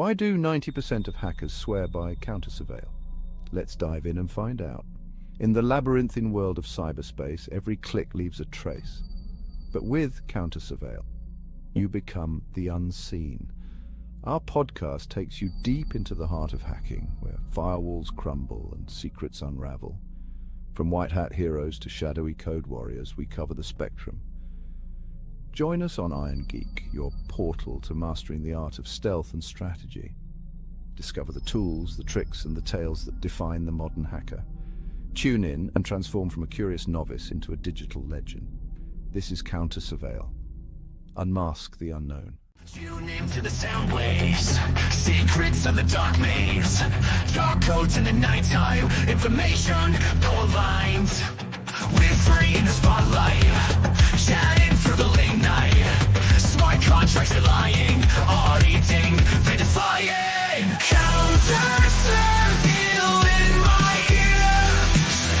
Why do 90% of hackers swear by Countersurveil? Let's dive in and find out. In the labyrinthine world of cyberspace, every click leaves a trace. But with Countersurveil, you become the unseen. Our podcast takes you deep into the heart of hacking, where firewalls crumble and secrets unravel. From white hat heroes to shadowy code warriors, we cover the spectrum. Join us on Iron Geek, your portal to mastering the art of stealth and strategy. Discover the tools, the tricks, and the tales that define the modern hacker. Tune in and transform from a curious novice into a digital legend. This is Countersurveil. Unmask the unknown. Tune into the sound waves, secrets of the dark maze, dark codes in the nighttime, information no aligned. We're free in the spotlight, chatting through the late night. Smart contracts are lying, auditing, verifying. Countersurveil in my ear,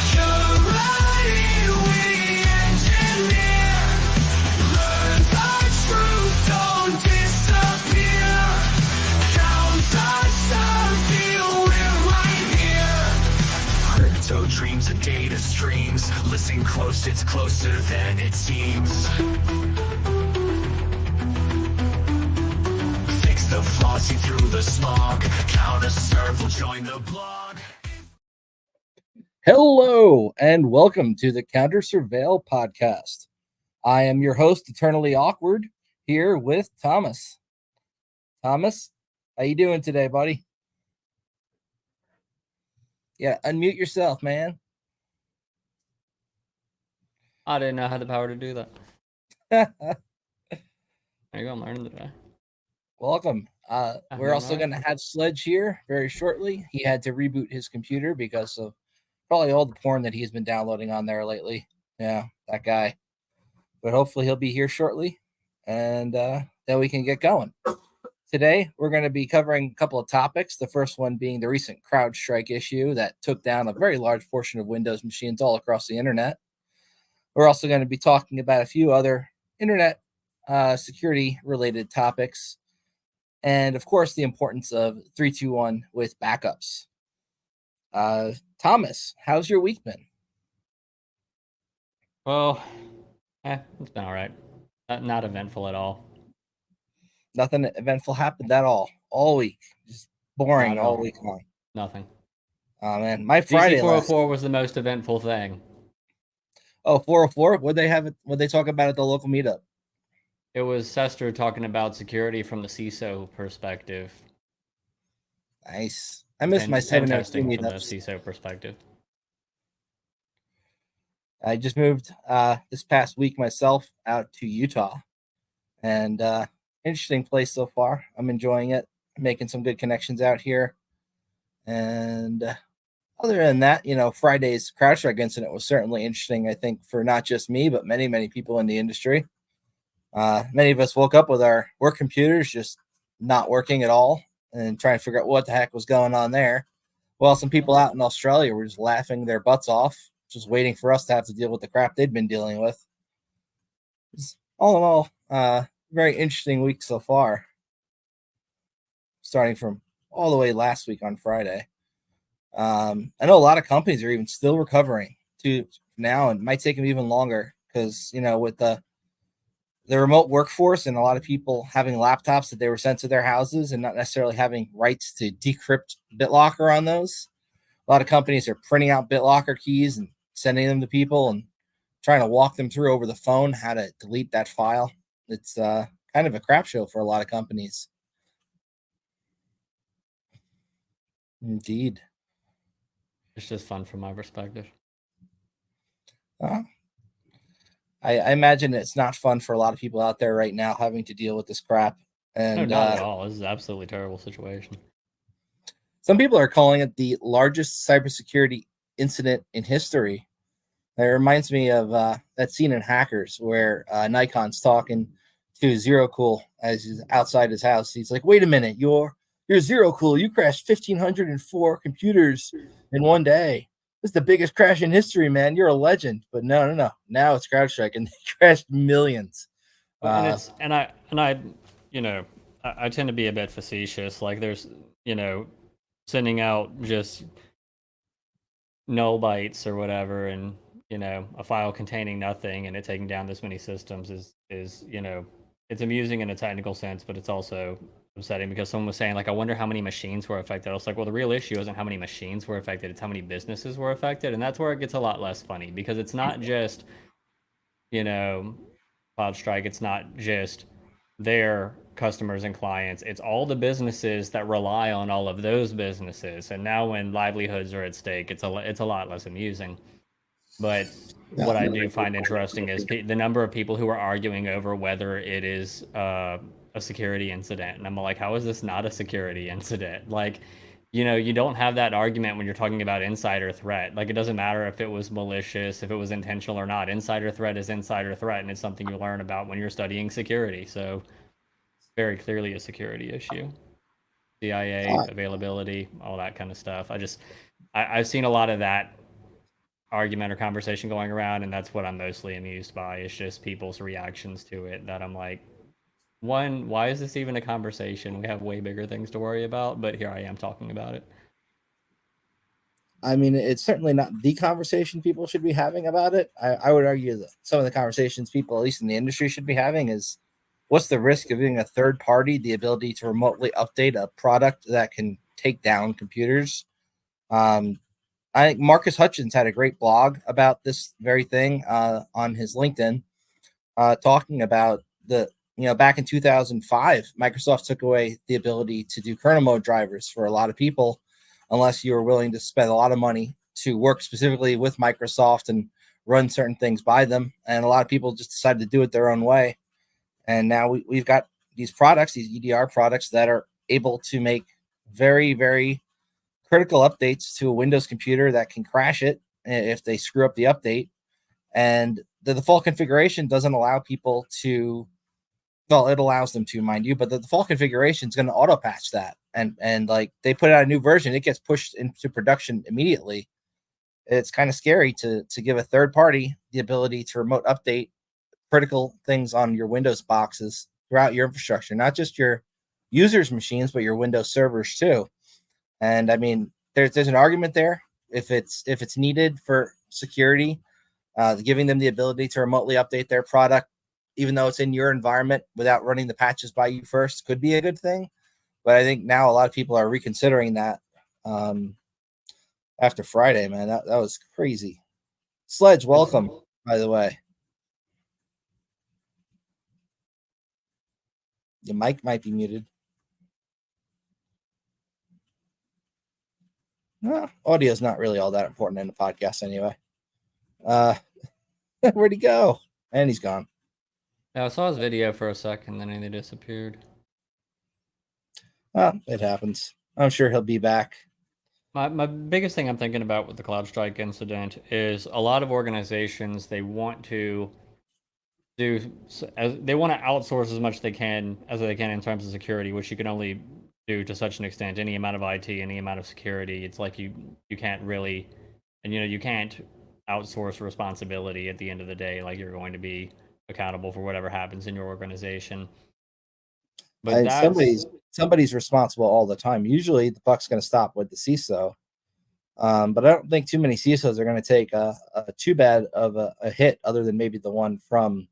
security we engineer. Learn the truth, don't disappear. Countersurveil, we're right here. Crypto dreams and data streams. Listen close, it's closer than it seems. Fix the flaws, see through the smog. Countersurveil, join the blog. Hello, and welcome to the Countersurveil podcast. I am your host, Eternally Awkward, here with Thomas. Thomas, how you doing today, buddy? Yeah, unmute yourself, man. I didn't know I had the power to do that. There you go, I'm learning today. Welcome. We're also going to have Sledge here very shortly. He had to reboot his computer because of probably all the porn that he's been downloading on there lately. Yeah, that guy. But hopefully he'll be here shortly, and then we can get going. Today, we're going to be covering a couple of topics. The first one being the recent Crowdstrike issue that took down a very large portion of Windows machines all across the internet. We're also going to be talking about a few other internet security-related topics. And, of course, the importance of 3-2-1 with backups. Thomas, how's your week been? Well, it's been all right. Not eventful at all. Nothing eventful happened at all week. Just boring all week long. Nothing. Oh, man. My Friday DC404 was the most eventful thing. Oh, 404? What'd they talk about at the local meetup? It was Sester talking about security from the CISO perspective. Nice. I missed my 702 meetups. From the CISO perspective. I just moved this past week myself out to Utah. And interesting place so far. I'm enjoying it. I'm making some good connections out here. And other than that, Friday's CrowdStrike incident was certainly interesting, I think, for not just me, but many, many people in the industry. Many of us woke up with our work computers just not working at all and trying to figure out what the heck was going on there. Well, some people out in Australia were just laughing their butts off, just waiting for us to have to deal with the crap they'd been dealing with. All in all, very interesting week so far, starting from all the way last week on Friday. I know a lot of companies are even still recovering to now, and might take them even longer because, with the remote workforce and a lot of people having laptops that they were sent to their houses and not necessarily having rights to decrypt BitLocker on those. A lot of companies are printing out BitLocker keys and sending them to people and trying to walk them through over the phone how to delete that file. It's kind of a crap show for a lot of companies. Indeed. It's just fun from my perspective. I imagine it's not fun for a lot of people out there right now having to deal with this crap. And no, not at all. This is an absolutely terrible situation. Some people are calling it the largest cybersecurity incident in history. It reminds me of that scene in Hackers where Nikon's talking to Zero Cool as he's outside his house. He's like, "Wait a minute, you're Zero Cool. You crashed 1,504 computers in one day. This is the biggest crash in history, man. You're a legend." But no. Now it's CrowdStrike, and they crashed millions. I I tend to be a bit facetious. Like there's, sending out just null bytes or whatever, and a file containing nothing, and it taking down this many systems is it's amusing in a technical sense, but it's also upsetting because someone was saying like, I wonder how many machines were affected. I was like, well, the real issue isn't how many machines were affected; it's how many businesses were affected, and that's where it gets a lot less funny because it's not just CloudStrike. It's not just their customers and clients. It's all the businesses that rely on all of those businesses. And now when livelihoods are at stake, it's a lot less amusing. But what I do find interesting is the number of people who are arguing over whether it is a security incident. And I'm like, how is this not a security incident? Like, you don't have that argument when you're talking about insider threat. Like, it doesn't matter if it was malicious, if it was intentional or not. Insider threat is insider threat, and it's something you learn about when you're studying security. So, very clearly a security issue. CIA availability, all that kind of stuff. I've seen a lot of that argument or conversation going around, and that's what I'm mostly amused by. It's just people's reactions to it that I'm like, one, why is this even a conversation? We have way bigger things to worry about, but here I am talking about it. I mean, it's certainly not the conversation people should be having about it. I would argue that some of the conversations people, at least in the industry, should be having is what's the risk of giving a third party the ability to remotely update a product that can take down computers? I think Marcus Hutchins had a great blog about this very thing on his LinkedIn, talking about back in 2005, Microsoft took away the ability to do kernel mode drivers for a lot of people, unless you were willing to spend a lot of money to work specifically with Microsoft and run certain things by them. And a lot of people just decided to do it their own way. And now we've got these products, these EDR products that are able to make very, very critical updates to a Windows computer that can crash it if they screw up the update. And the default configuration doesn't allow people to, well, it allows them to, mind you, but the default configuration is going to auto patch that. And like they put out a new version, it gets pushed into production immediately. It's kind of scary to give a third party the ability to remote update critical things on your Windows boxes throughout your infrastructure, not just your users' machines, but your Windows servers too. And I mean, there's an argument there if it's needed for security, giving them the ability to remotely update their product, even though it's in your environment without running the patches by you first, could be a good thing. But I think now a lot of people are reconsidering that after Friday, man. That was crazy. Sledge, welcome, by the way. Your mic might be muted. No, audio is not really all that important in the podcast anyway. Where'd he go? And he's gone. Yeah, I saw his video for a second, then he disappeared. Well, it happens. I'm sure he'll be back. My biggest thing I'm thinking about with the CloudStrike incident is a lot of organizations, they want to outsource as much as they can in terms of security, which you can only do to such an extent. Any amount of IT, any amount of security, it's like you can't really, and you can't outsource responsibility at the end of the day. Like you're going to be accountable for whatever happens in your organization. But somebody's responsible all the time. Usually the buck's going to stop with the CISO. But I don't think too many CISOs are going to take too bad of a hit, other than maybe the one from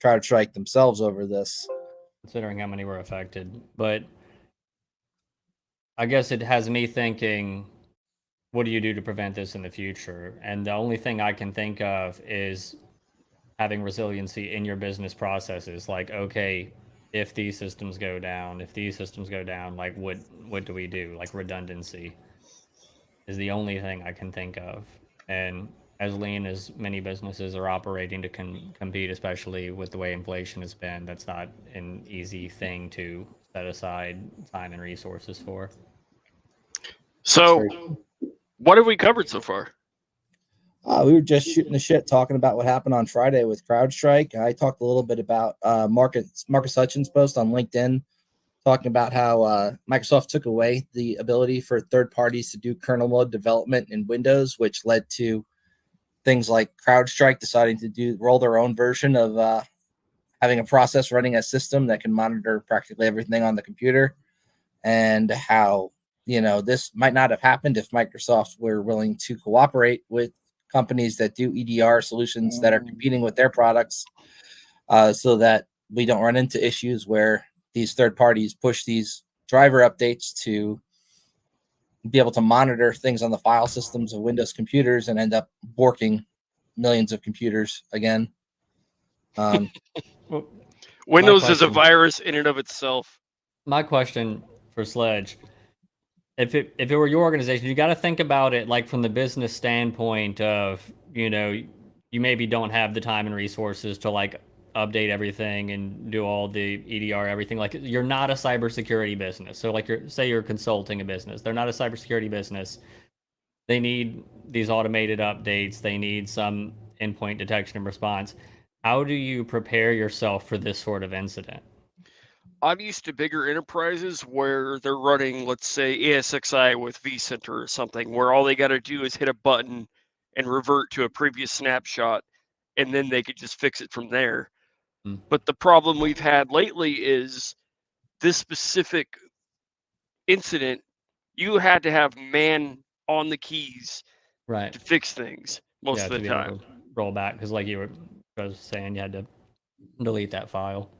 CrowdStrike themselves over this. Considering how many were affected. But I guess it has me thinking, what do you do to prevent this in the future? And the only thing I can think of is having resiliency in your business processes. Like, okay, if these systems go down, like what do we do? Like redundancy is the only thing I can think of. And as lean as many businesses are operating to compete, especially with the way inflation has been, that's not an easy thing to set aside time and resources for. So, what have we covered so far? We were just shooting the shit, talking about what happened on Friday with CrowdStrike. I talked a little bit about Marcus Hutchins' post on LinkedIn, talking about how Microsoft took away the ability for third parties to do kernel mode development in Windows, which led to things like CrowdStrike deciding to roll their own version of having a process running a system that can monitor practically everything on the computer, and how, this might not have happened if Microsoft were willing to cooperate with companies that do EDR solutions that are competing with their products, so that we don't run into issues where these third parties push these driver updates to be able to monitor things on the file systems of Windows computers and end up borking millions of computers again. Well, Windows is a virus in and of itself. My question for Sledge, if it were your organization, you got to think about it like from the business standpoint of, you maybe don't have the time and resources to like update everything and do all the EDR, everything. Like, you're not a cybersecurity business. So like, you're consulting a business. They're not a cybersecurity business. They need these automated updates. They need some endpoint detection and response. How do you prepare yourself for this sort of incident? I'm used to bigger enterprises where they're running, let's say, ASXi with vCenter or something, where all they got to do is hit a button and revert to a previous snapshot, and then they could just fix it from there. But the problem we've had lately is this specific incident, you had to have man on the keys right to fix things most of the time. Roll back, because like you were saying, you had to delete that file.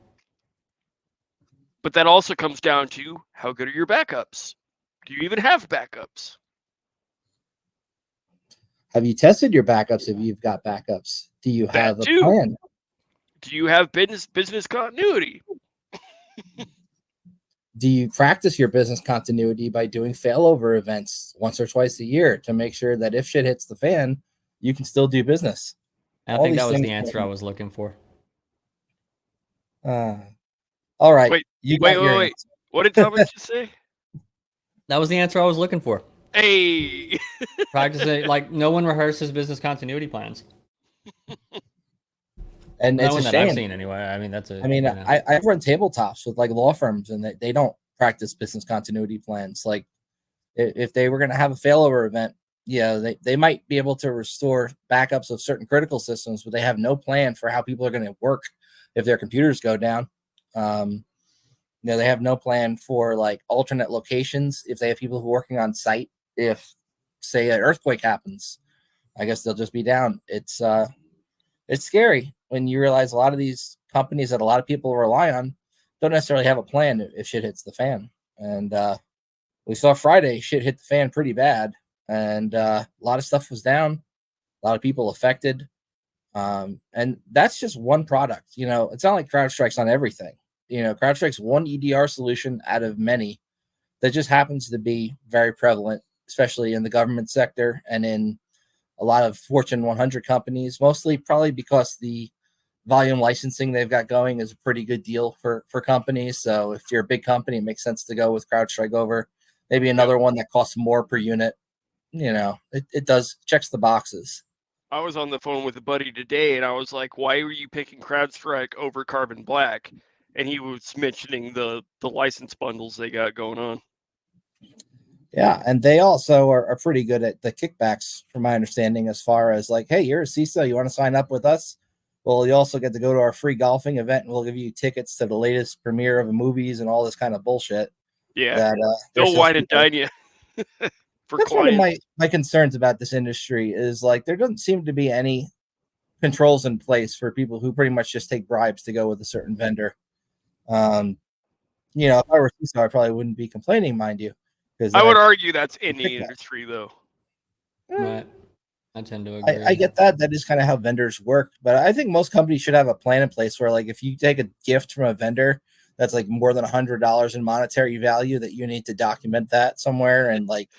But that also comes down to how good are your backups? Do you even have backups? Have you tested your backups if you've got backups? Do you have a plan? Do you have business continuity? Do you practice your business continuity by doing failover events once or twice a year to make sure that if shit hits the fan, you can still do business? I think that was the answer I was looking for. All right. Wait. What did Thomas just say? That was the answer I was looking for. Hey. Practice it. Like, no one rehearses business continuity plans. And no it's one a that shame. I've seen anyway. I mean, that's it. I've run tabletops with like law firms, and they don't practice business continuity plans. Like, if they were going to have a failover event, they might be able to restore backups of certain critical systems, but they have no plan for how people are going to work if their computers go down. They have no plan for like alternate locations if they have people who are working on site. If, say, an earthquake happens, I guess they'll just be down. It's scary when you realize a lot of these companies that a lot of people rely on don't necessarily have a plan if shit hits the fan. And we saw Friday shit hit the fan pretty bad, and a lot of stuff was down, a lot of people affected. And that's just one product. It's not like CrowdStrike's on everything. CrowdStrike's one EDR solution out of many that just happens to be very prevalent, especially in the government sector and in a lot of Fortune 100 companies, mostly probably because the volume licensing they've got going is a pretty good deal for companies. So if you're a big company, it makes sense to go with CrowdStrike over maybe another one that costs more per unit. It does checks the boxes. I was on the phone with a buddy today, and I was like, why were you picking CrowdStrike over Carbon Black? And he was mentioning the license bundles they got going on. Yeah, and they also are pretty good at the kickbacks, from my understanding, as far as like, hey, you're a CISO, you want to sign up with us? Well, you also get to go to our free golfing event, and we'll give you tickets to the latest premiere of movies and all this kind of bullshit. Yeah, they'll wine and dine you. That's one of my concerns about this industry is like there doesn't seem to be any controls in place for people who pretty much just take bribes to go with a certain vendor. If I were CISO, I probably wouldn't be complaining, mind you. I would argue that's in the industry, though. Right. I tend to agree. I get that. That is kind of how vendors work. But I think most companies should have a plan in place where, like, if you take a gift from a vendor that's like more than $100 in monetary value, that you need to document that somewhere, and like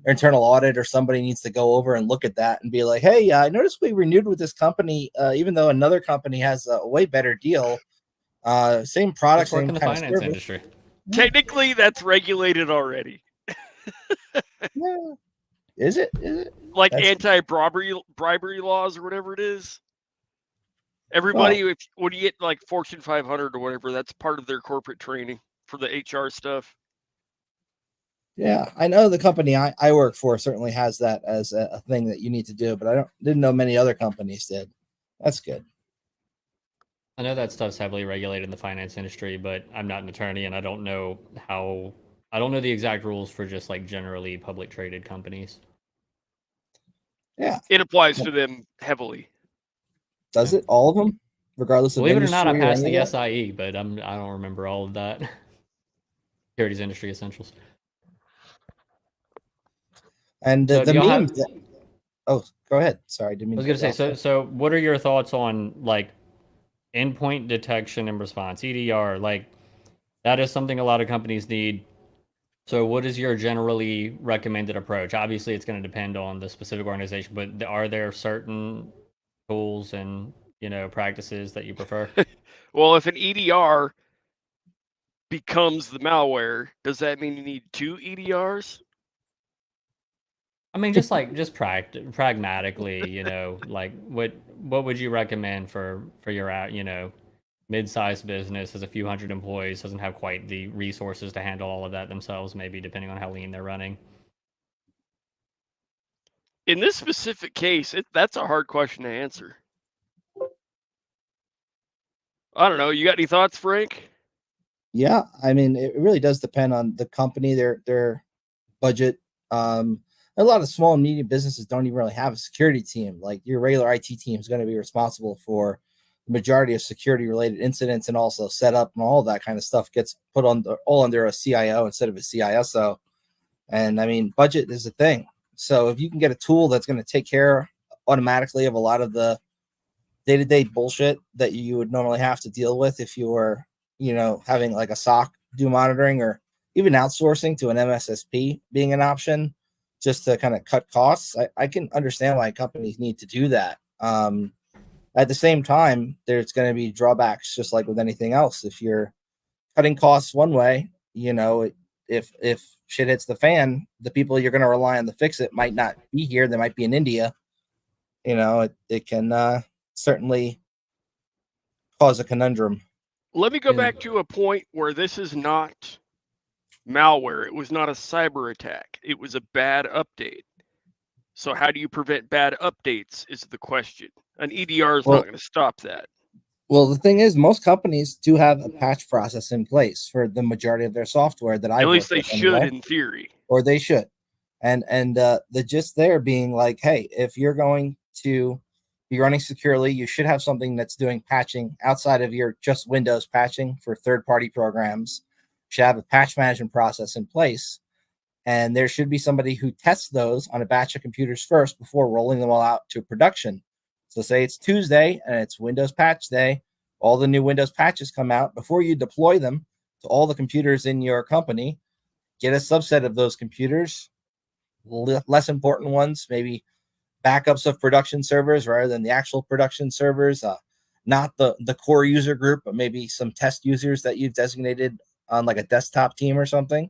internal audit or somebody needs to go over and look at that and be like, hey, I noticed we renewed with this company, even though another company has a way better deal. Same product, work same in the kind finance of industry. Technically, that's regulated already. Yeah. Is it? Like anti-bribery laws or whatever it is. Everybody, when you get like Fortune 500 or whatever, that's part of their corporate training for the HR stuff. Yeah, I know the company I work for certainly has that as a thing that you need to do, but didn't know many other companies did. That's good. I know that stuff's heavily regulated in the finance industry, but I'm not an attorney and I don't know the exact rules for just like generally public traded companies. Yeah. It applies to them heavily. Does it? All of them? Regardless of Believe it or not, I industry or passed any the of that? SIE, but I don't remember all of that. Securities Industry Essentials. And So the do y'all memes. have? Oh, go ahead. Sorry, didn't I mean was to gonna cut you say, off. so what are your thoughts on like endpoint detection and response, EDR? Like that is something a lot of companies need. So what is your generally recommended approach? Obviously, it's going to depend on the specific organization, but are there certain tools and practices that you prefer? Well, if an EDR becomes the malware, does that mean you need 2 EDRs? I mean, just pragmatically, like what would you recommend for your mid-sized business, has a few hundred employees, doesn't have quite the resources to handle all of that themselves, maybe depending on how lean they're running? In this specific case, that's a hard question to answer. I don't know. You got any thoughts, Frank? Yeah, I mean, it really does depend on the company, their budget. A lot of small and medium businesses don't even really have a security team. Like your regular IT team is going to be responsible for the majority of security related incidents, and also setup and all of that kind of stuff gets put on all under a CIO instead of a CISO. And I mean, budget is a thing. So if you can get a tool that's going to take care automatically of a lot of the day-to-day bullshit that you would normally have to deal with if you were, having like a SOC do monitoring, or even outsourcing to an MSSP being an option just to kind of cut costs, I can understand why companies need to do that. At the same time, there's going to be drawbacks, just like with anything else. If you're cutting costs one way, if shit hits the fan, the people you're going to rely on to fix it might not be here. They might be in India. It can certainly cause a conundrum. Let me go back to a point where this is not malware. It was not a cyber attack. It was a bad update. So how do you prevent bad updates is the question. An EDR is not going to stop that. Well, the thing is, most companies do have a patch process in place for the majority of their software that I've At least they worked with should, anyway. in theory. Or they should. And the gist there being like, hey, if you're going to be running securely, you should have something that's doing patching outside of your just Windows patching for third-party programs. You should have a patch management process in place. And there should be somebody who tests those on a batch of computers first before rolling them all out to production. So say it's Tuesday and it's Windows patch day. All the new Windows patches come out. Before you deploy them to all the computers in your company, get a subset of those computers, less important ones, maybe backups of production servers rather than the actual production servers, not the core user group, but maybe some test users that you've designated on like a desktop team or something,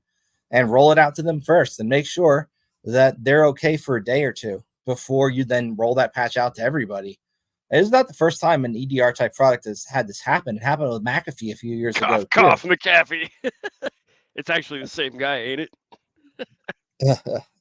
and roll it out to them first and make sure that they're okay for a day or two before you then roll that patch out to everybody. It's not the first time an EDR type product has had this happen. It happened with McAfee a few years ago. Cough, McAfee. It's actually the same guy, ain't it?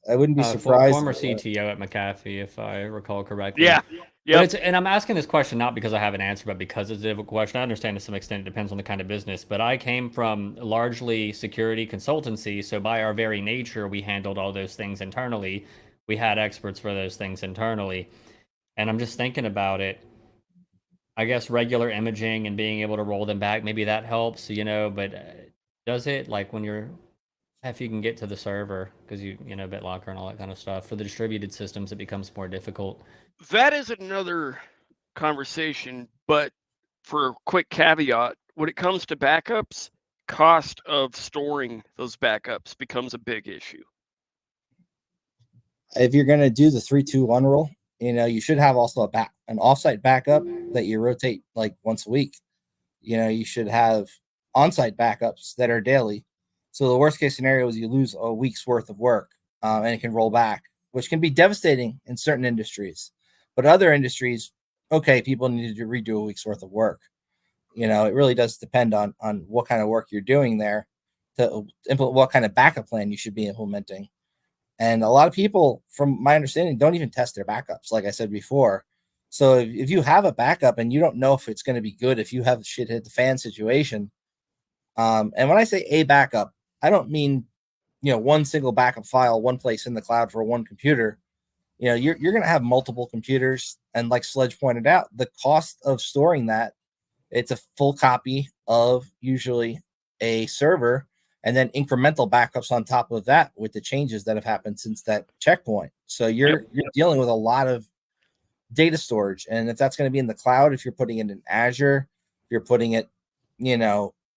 I wouldn't be surprised. Former CTO at McAfee, if I recall correctly. Yeah. Yep. And I'm asking this question not because I have an answer, but because it's a difficult question. I understand to some extent it depends on the kind of business, but I came from largely security consultancy, so by our very nature, we handled all those things internally. We had experts for those things internally. And I'm just thinking about it. I guess regular imaging and being able to roll them back, maybe that helps, but does it, like when you're, if you can get to the server, because BitLocker and all that kind of stuff, for the distributed systems, it becomes more difficult. That is another conversation, but for a quick caveat, when it comes to backups, cost of storing those backups becomes a big issue. If you're going to do the 3-2-1 rule, you should have also an offsite backup that you rotate like once a week. You should have on-site backups that are daily. So the worst case scenario is you lose a week's worth of work, and it can roll back, which can be devastating in certain industries. But other industries, okay, people need to redo a week's worth of work. It really does depend on what kind of work you're doing there to implement, what kind of backup plan you should be implementing. And a lot of people, from my understanding, don't even test their backups. Like I said before, So if you have a backup and you don't know if it's going to be good, if you have shit hit the fan situation, and when I say a backup, I don't mean, one single backup file, one place in the cloud for one computer. You're going to have multiple computers. And like Sledge pointed out, the cost of storing that, it's a full copy of usually a server and then incremental backups on top of that with the changes that have happened since that checkpoint. So you're dealing with a lot of data storage. And if that's going to be in the cloud, if you're putting it in Azure, if you're putting it,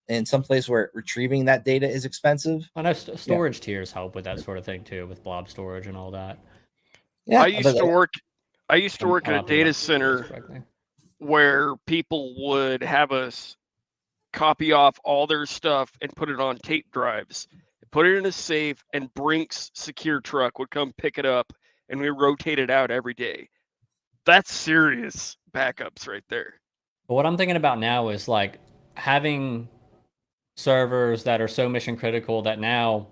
in some place where retrieving that data is expensive. I know storage tiers help with that sort of thing too, with blob storage and all that. Yeah, I used to work at a data center where people would have us copy off all their stuff and put it on tape drives, put it in a safe, and Brink's secure truck would come pick it up, and we rotate it out every day. That's serious backups right there. But what I'm thinking about now is like having servers that are so mission critical that now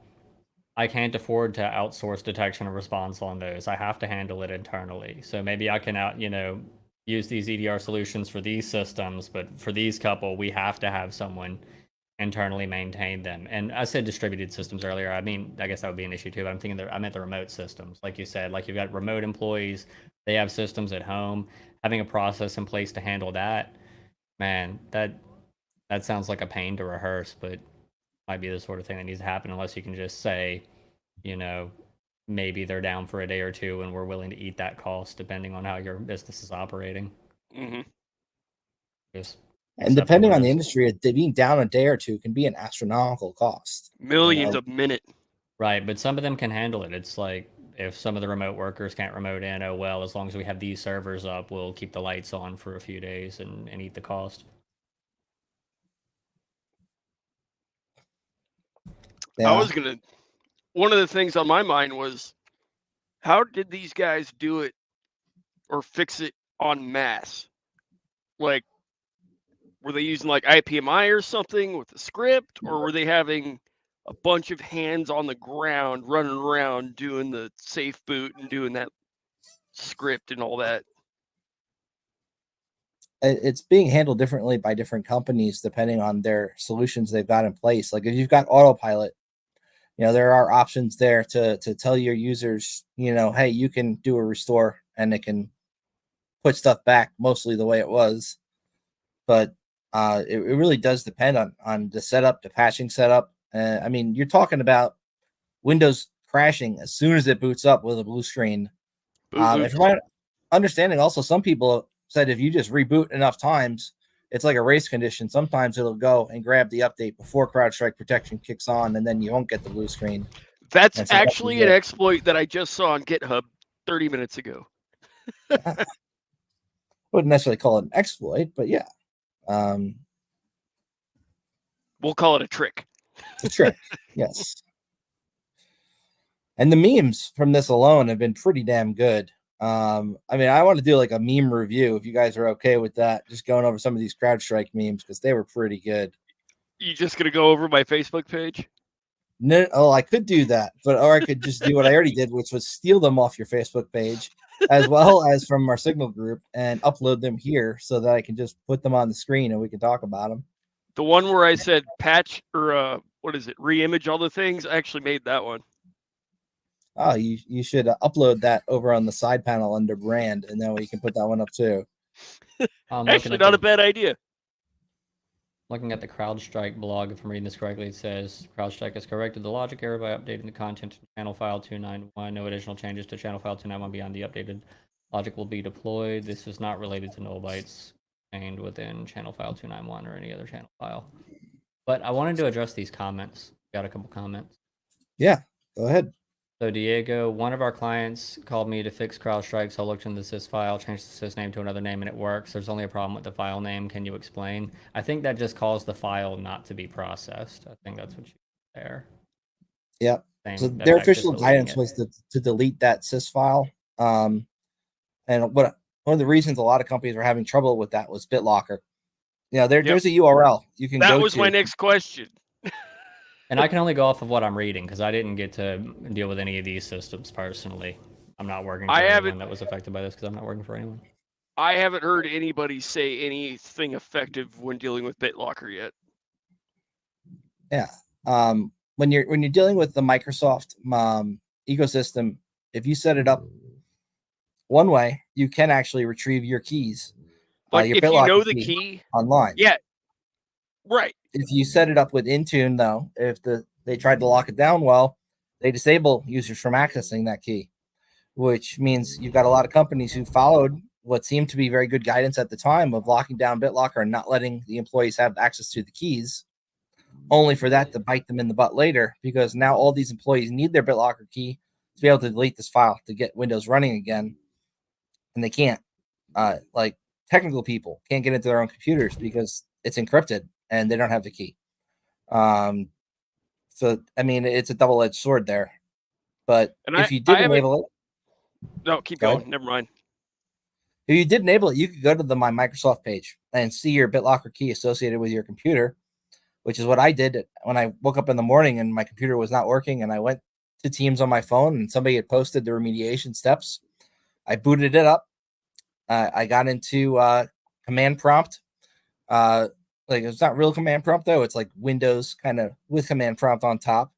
I can't afford to outsource detection and response on those. I have to handle it internally. So maybe I can use these EDR solutions for these systems, but for these couple, we have to have someone internally maintain them. And I said distributed systems earlier. I mean, I guess that would be an issue too, but I'm thinking I meant the remote systems. Like you said, like you've got remote employees, they have systems at home, having a process in place to handle that. Man, that sounds like a pain to rehearse, but might be the sort of thing that needs to happen unless you can just say, maybe they're down for a day or two and we're willing to eat that cost depending on how your business is operating. Mm-hmm. And depending on the industry, being down a day or two can be an astronomical cost. Millions a minute. Right, but some of them can handle it. It's like if some of the remote workers can't remote in, oh well, as long as we have these servers up, we'll keep the lights on for a few days and eat the cost. Yeah. One of the things on my mind was, how did these guys do it or fix it en masse? Like, were they using like IPMI or something with the script, or were they having a bunch of hands on the ground running around doing the safe boot and doing that script and all that? It's being handled differently by different companies depending on their solutions they've got in place. Like if you've got autopilot, there are options there to tell your users, hey, you can do a restore and it can put stuff back mostly the way it was. But it really does depend on the setup, the patching setup. I mean, you're talking about Windows crashing as soon as it boots up with a blue screen. If from my understanding, also, some people said if you just reboot enough times, it's like a race condition. Sometimes it'll go and grab the update before CrowdStrike protection kicks on, and then you won't get the blue screen. That's actually an exploit that I just saw on GitHub 30 minutes ago. Wouldn't necessarily call it an exploit, but yeah. We'll call it a trick. A trick, yes. And the memes from this alone have been pretty damn good. I mean, I want to do like a meme review if you guys are okay with that. Just going over some of these CrowdStrike memes because they were pretty good. You just gonna go over my Facebook page? No, I could do that, or I could just do what I already did, which was steal them off your Facebook page, as well as from our Signal group, and upload them here so that I can just put them on the screen and we can talk about them. The one where I said patch or re-image all the things, I actually made that one. Oh, you should upload that over on the side panel under brand, and then we can put that one up too. Actually, not a bad idea. Looking at the CrowdStrike blog, if I'm reading this correctly, it says CrowdStrike has corrected the logic error by updating the content to channel file 291. No additional changes to channel file 291 beyond the updated logic will be deployed. This is not related to null bytes contained within channel file 291 or any other channel file. But I wanted to address these comments. Got a couple comments. Yeah, go ahead. So Diego, one of our clients called me to fix CrowdStrike, so I looked into the sys file, changed the sys name to another name, and it works. There's only a problem with the file name. Can you explain? I think that just caused the file not to be processed. I think that's what you there. Yeah. So their official guidance was to delete that sys file. And one of the reasons a lot of companies were having trouble with that was BitLocker. There's a URL you can go to. That was my next question. And I can only go off of what I'm reading because I didn't get to deal with any of these systems personally. I'm not working for anyone that was affected by this because I'm not working for anyone. I haven't heard anybody say anything effective when dealing with BitLocker yet. Yeah. When you're dealing with the Microsoft ecosystem, if you set it up one way, you can actually retrieve your keys, Like your if you BitLocker know the key key, online. yeah, right. If you set it up with Intune, though, if they tried to lock it down, well, they disable users from accessing that key, which means you've got a lot of companies who followed what seemed to be very good guidance at the time of locking down BitLocker and not letting the employees have access to the keys, only for that to bite them in the butt later, because now all these employees need their BitLocker key to be able to delete this file to get Windows running again, and they can't. Like technical people can't get into their own computers because it's encrypted and they don't have the key. So I mean, it's a double-edged sword there. But And if you did enable it, no, keep go going. ahead. Never mind. If you did enable it, you could go to the My Microsoft page and see your BitLocker key associated with your computer, which is what I did when I woke up in the morning and my computer was not working, and I went to Teams on my phone and somebody had posted the remediation steps. I booted it up. I got into command prompt. Like it's not real command prompt though. It's like Windows kind of with command prompt on top.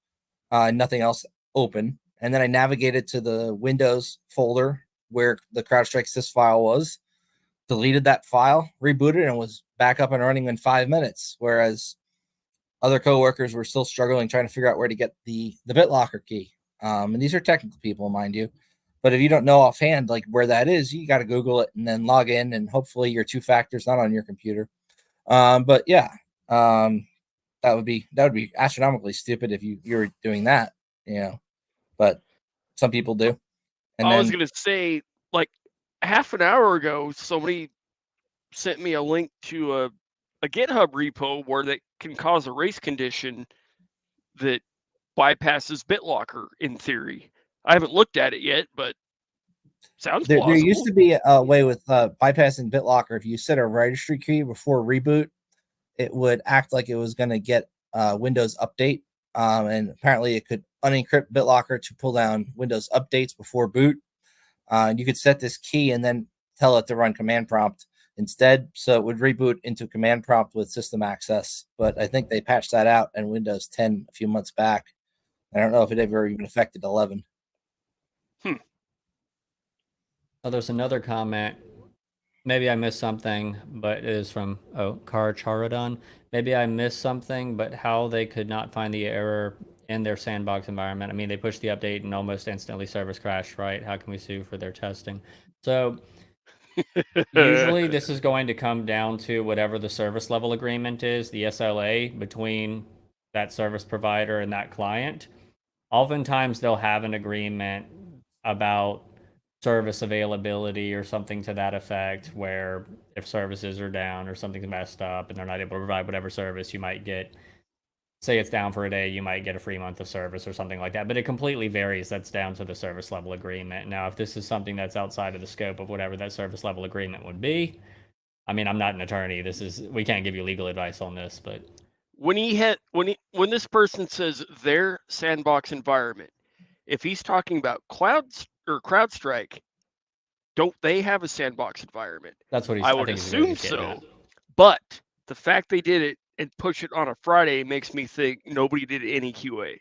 Nothing else open. And then I navigated to the Windows folder where the Crowdstrike sys file was, deleted that file, rebooted, and was back up and running in 5 minutes. Whereas other coworkers were still struggling trying to figure out where to get the BitLocker key. And these are technical people, mind you. But if you don't know offhand like where that is, you got to Google it and then log in, and hopefully your two factor's not on your computer. But yeah, that would be astronomically stupid if you were doing that, But some people do. And I was gonna say, like half an hour ago, somebody sent me a link to a GitHub repo where that can cause a race condition that bypasses BitLocker in theory. I haven't looked at it yet, but sounds plausible. There used to be a way with bypassing BitLocker. If you set a registry key before reboot, it would act like it was going to get Windows Update. And apparently it could unencrypt BitLocker to pull down Windows updates before boot. And you could set this key and then tell it to run command prompt instead. So it would reboot into command prompt with system access. But I think they patched that out in Windows 10 a few months back. I don't know if it ever even affected 11. Oh, there's another comment. Maybe I missed something, but it is from Car Charadon. Maybe I missed something, but how they could not find the error in their sandbox environment. I mean, they pushed the update and almost instantly service crashed, right? How can we sue for their testing? So usually this is going to come down to whatever the service level agreement is, the SLA between that service provider and that client. Oftentimes they'll have an agreement about service availability or something to that effect, where if services are down or something's messed up and they're not able to provide whatever service, you might get, say it's down for a day, you might get a free month of service or something like that. But it completely varies. That's down to the service level agreement. Now, if this is something that's outside of the scope of whatever that service level agreement would be, I mean, I'm not an attorney. We can't give you legal advice on this, but when this person says their sandbox environment, if he's talking about Crowdstrike, don't they have a sandbox environment? That's what I would assume so. But the fact they did it and push it on a Friday makes me think nobody did any QA.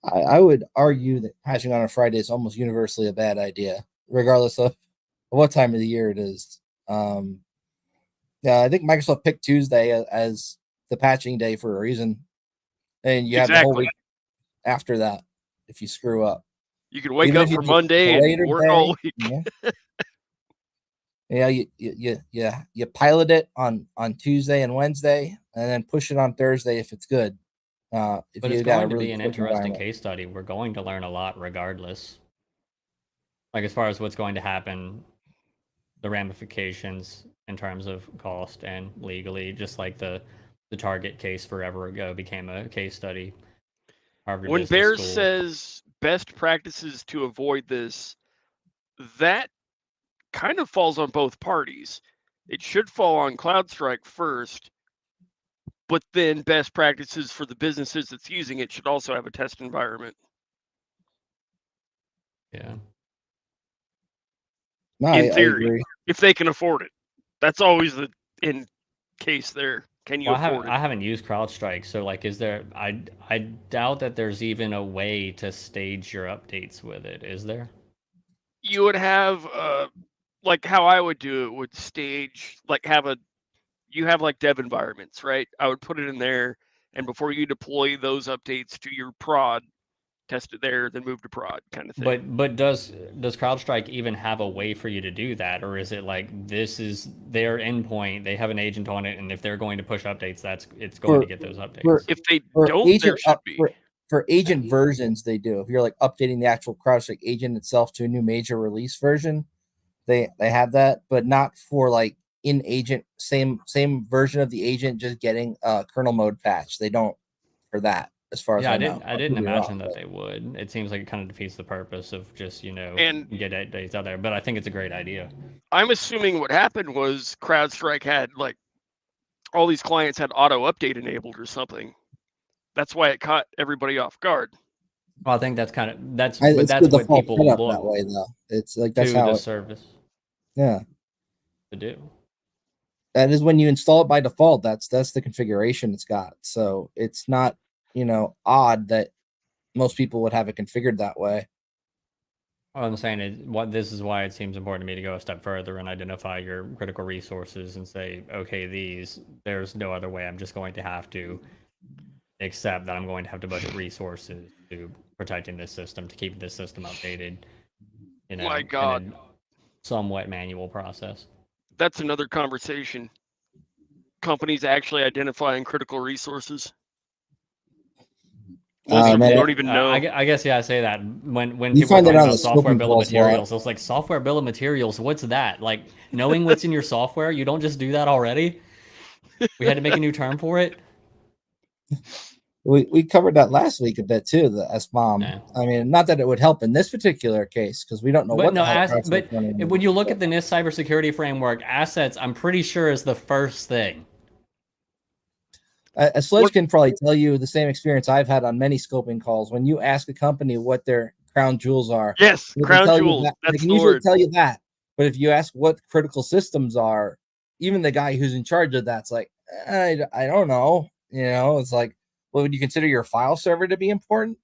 I would argue that patching on a Friday is almost universally a bad idea, regardless of what time of the year it is. Yeah, I think Microsoft picked Tuesday as the patching day for a reason, and you have the whole week after that if you screw up. You could wake up for Monday and work all week. Yeah, you pilot it on Tuesday and Wednesday, and then push it on Thursday if it's good. But it's going to be an interesting case study. We're going to learn a lot regardless. Like as far as what's going to happen, the ramifications in terms of cost and legally, just like the Target case forever ago became a case study. Harvard when Business Bears School. says best practices to avoid this, that kind of falls on both parties. It should fall on CrowdStrike first, but then best practices for the businesses that's using it should also have a test environment. Yeah. No, in I theory, agree. if they can afford it. That's always the in case there. Can you Well, afford I it? haven't used CrowdStrike, so like, is there? I doubt that there's even a way to stage your updates with it. Is there? You would have like how I would do it would stage like you have like dev environments, right? I would put it in there, and before you deploy those updates to your prod, test it there, then move to prod, kind of thing. But does CrowdStrike even have a way for you to do that, or is it like this is their endpoint? They have an agent on it, and if they're going to push updates, it's going to get those updates. If they For don't, there agent should be. for agent versions, they do. If you're like updating the actual CrowdStrike agent itself to a new major release version, they have that, but not for like in agent same version of the agent just getting a kernel mode patch. They don't for that, as far as Yeah, I know. I didn't Could be imagine wrong, that but- they would. It seems like it kind of defeats the purpose of just And- get updates out there. But I think it's a great idea. I'm assuming what happened was CrowdStrike had like all these clients had auto update enabled or something. That's why it caught everybody off guard. Well, I think that's kind of It's that's the what default people setup look that way, though. It's like that's to how the it, service yeah. to do. That is when you install it by default. That's the configuration it's got. So it's not, odd that most people would have it configured that way. All I'm saying is, this is why it seems important to me to go a step further and identify your critical resources and say, okay, there's no other way. I'm just going to have to accept that I'm going to have to budget resources to protecting this system, to keep this system updated. My God. in a somewhat manual process. That's another conversation. Companies actually identifying critical resources. Most people man, don't even know. I guess yeah, I say that when You people are find that talking on about the software scoping bill of calls a lot. materials, it's like software bill of materials. What's that? Like knowing what's in your software, you don't just do that already. We had to make a new term for it. We covered that last week a bit too, the SBOM. Yeah. I mean, not that it would help in this particular case because we don't know But what no, the hell CrowdStrike's running. when you look at the NIST cybersecurity framework, assets, I'm pretty sure is the first thing. Sledge can probably tell you the same experience I've had on many scoping calls. When you ask a company what their crown jewels are, Yes, they can crown tell you jewels. that. They That's can the usually word. tell you that. But if you ask what critical systems are, even the guy who's in charge of that's like, I don't know. It's like, well, would you consider your file server to be important?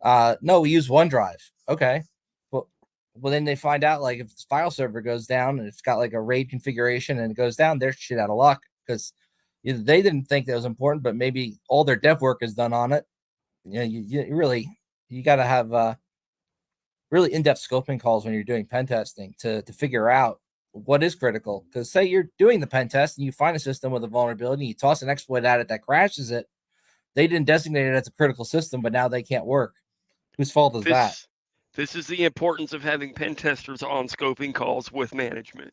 No, we use OneDrive. Okay. Well, then they find out like if the file server goes down and it's got like a RAID configuration and it goes down, they're shit out of luck because either they didn't think that was important, but maybe all their dev work is done on it. You got to have really in-depth scoping calls when you're doing pen testing to figure out what is critical. Because say you're doing the pen test and you find a system with a vulnerability, you toss an exploit at it that crashes it. They didn't designate it as a critical system, but now they can't work. Whose fault is that? This is the importance of having pen testers on scoping calls with management.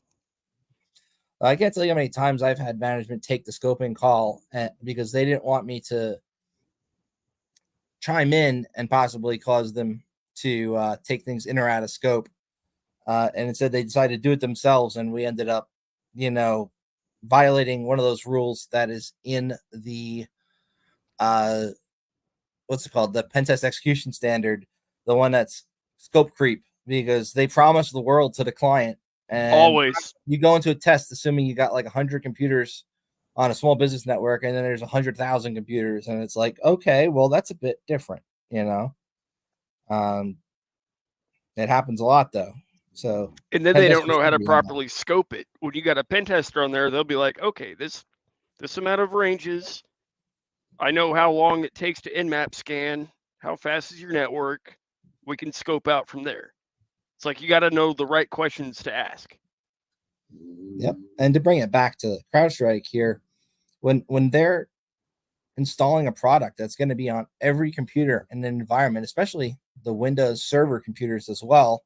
I can't tell you how many times I've had management take the scoping call because they didn't want me to chime in and possibly cause them to take things in or out of scope. And instead they decided to do it themselves. And we ended up, violating one of those rules that is in the, what's it called? The pen test execution standard, the one that's scope creep, because they promise the world to the client. And Always. you go into a test assuming you got like 100 computers on a small business network, and then there's 100,000 computers, and it's like, okay, well, that's a bit different, It happens a lot though. So, and then they don't know how to properly scope it. When you got a pen tester on there, they'll be like, okay, this amount of ranges. I know how long it takes to nmap scan. How fast is your network? We can scope out from there. It's like you got to know the right questions to ask. Yep. And to bring it back to CrowdStrike here, when they're installing a product that's going to be on every computer in an environment, especially the Windows server computers as well,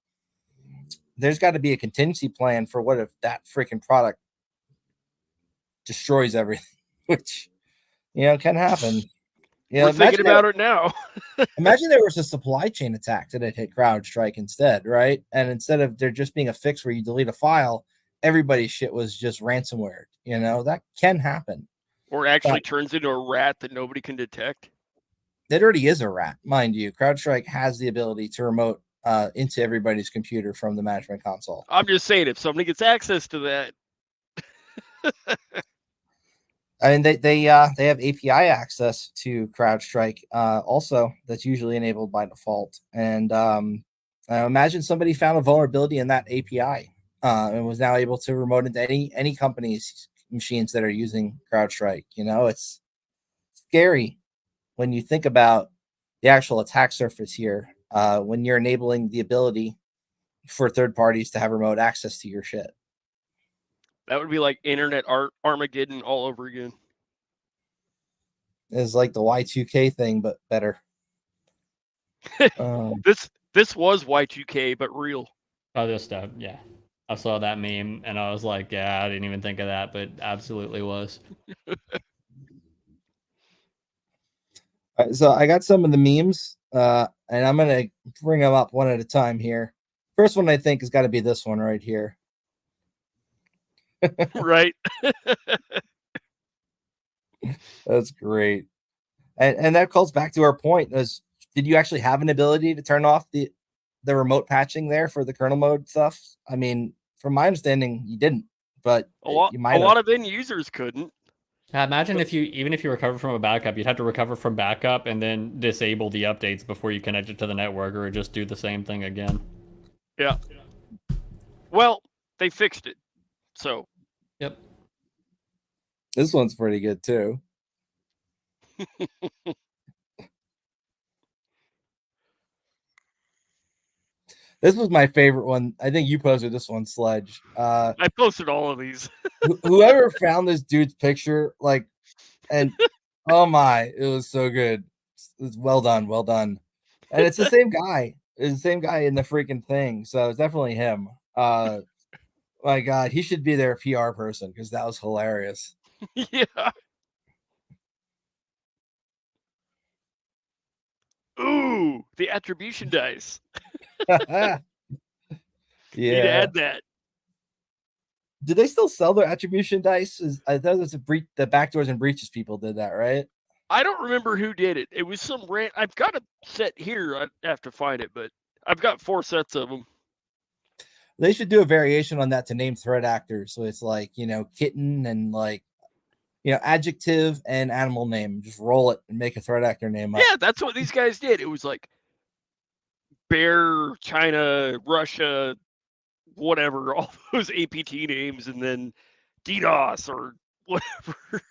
there's got to be a contingency plan for what if that freaking product destroys everything, which, can happen. We're thinking about it now. Imagine there was a supply chain attack that had hit CrowdStrike instead, right? And instead of there just being a fix where you delete a file, everybody's shit was just ransomware. That can happen. Or actually turns into a rat that nobody can detect. It already is a rat, mind you. CrowdStrike has the ability to remote into everybody's computer from the management console. I'm just saying, if somebody gets access to that, I mean, they have API access to CrowdStrike. Also, that's usually enabled by default. And imagine somebody found a vulnerability in that API and was now able to remote into any company's machines that are using CrowdStrike. You know, it's scary when you think about the actual attack surface here. When you're enabling the ability for third parties to have remote access to your shit. that would be like internet Armageddon all over again. It's like the Y2K thing, but better. This was Y2K, but real. Oh, this stuff, yeah. I saw that meme and I was like, yeah, I didn't even think of that, but absolutely was. So I got some of the memes, and I'm gonna bring them up one at a time here. First one I think has got to be this one right here. Right. That's great, and that calls back to our point: is did you actually have an ability to turn off the remote patching there for the kernel mode stuff? I mean, from my understanding, you didn't, but you might. A lot of end users couldn't. Imagine if even if you recover from a backup, you'd have to recover from backup and then disable the updates before you connect it to the network, or just do the same thing again. Yeah. Well, they fixed it. So. Yep. This one's pretty good too. This was my favorite one. I think you posted this one, Sledge. I posted all of these. Whoever found this dude's picture, like, and oh my, it was so good. It's well done, well done. And it's the same guy. It's the same guy in the freaking thing. So it's definitely him. My God, he should be their PR person because that was hilarious. Yeah. Ooh, the attribution dice. Yeah. Need to add that. Do they still sell their attribution dice? I thought it was the backdoors and breaches people did that, right? I don't remember who did it. It was some rant. I've got a set here. I have to find it, but I've got 4 sets of them. They should do a variation on that to name threat actors. So it's like, you know, kitten and like, you know, adjective and animal name. Just roll it and make a threat actor name up. Yeah, that's what these guys did. It was like Bear, China, Russia, whatever, all those APT names, and then DDoS or whatever.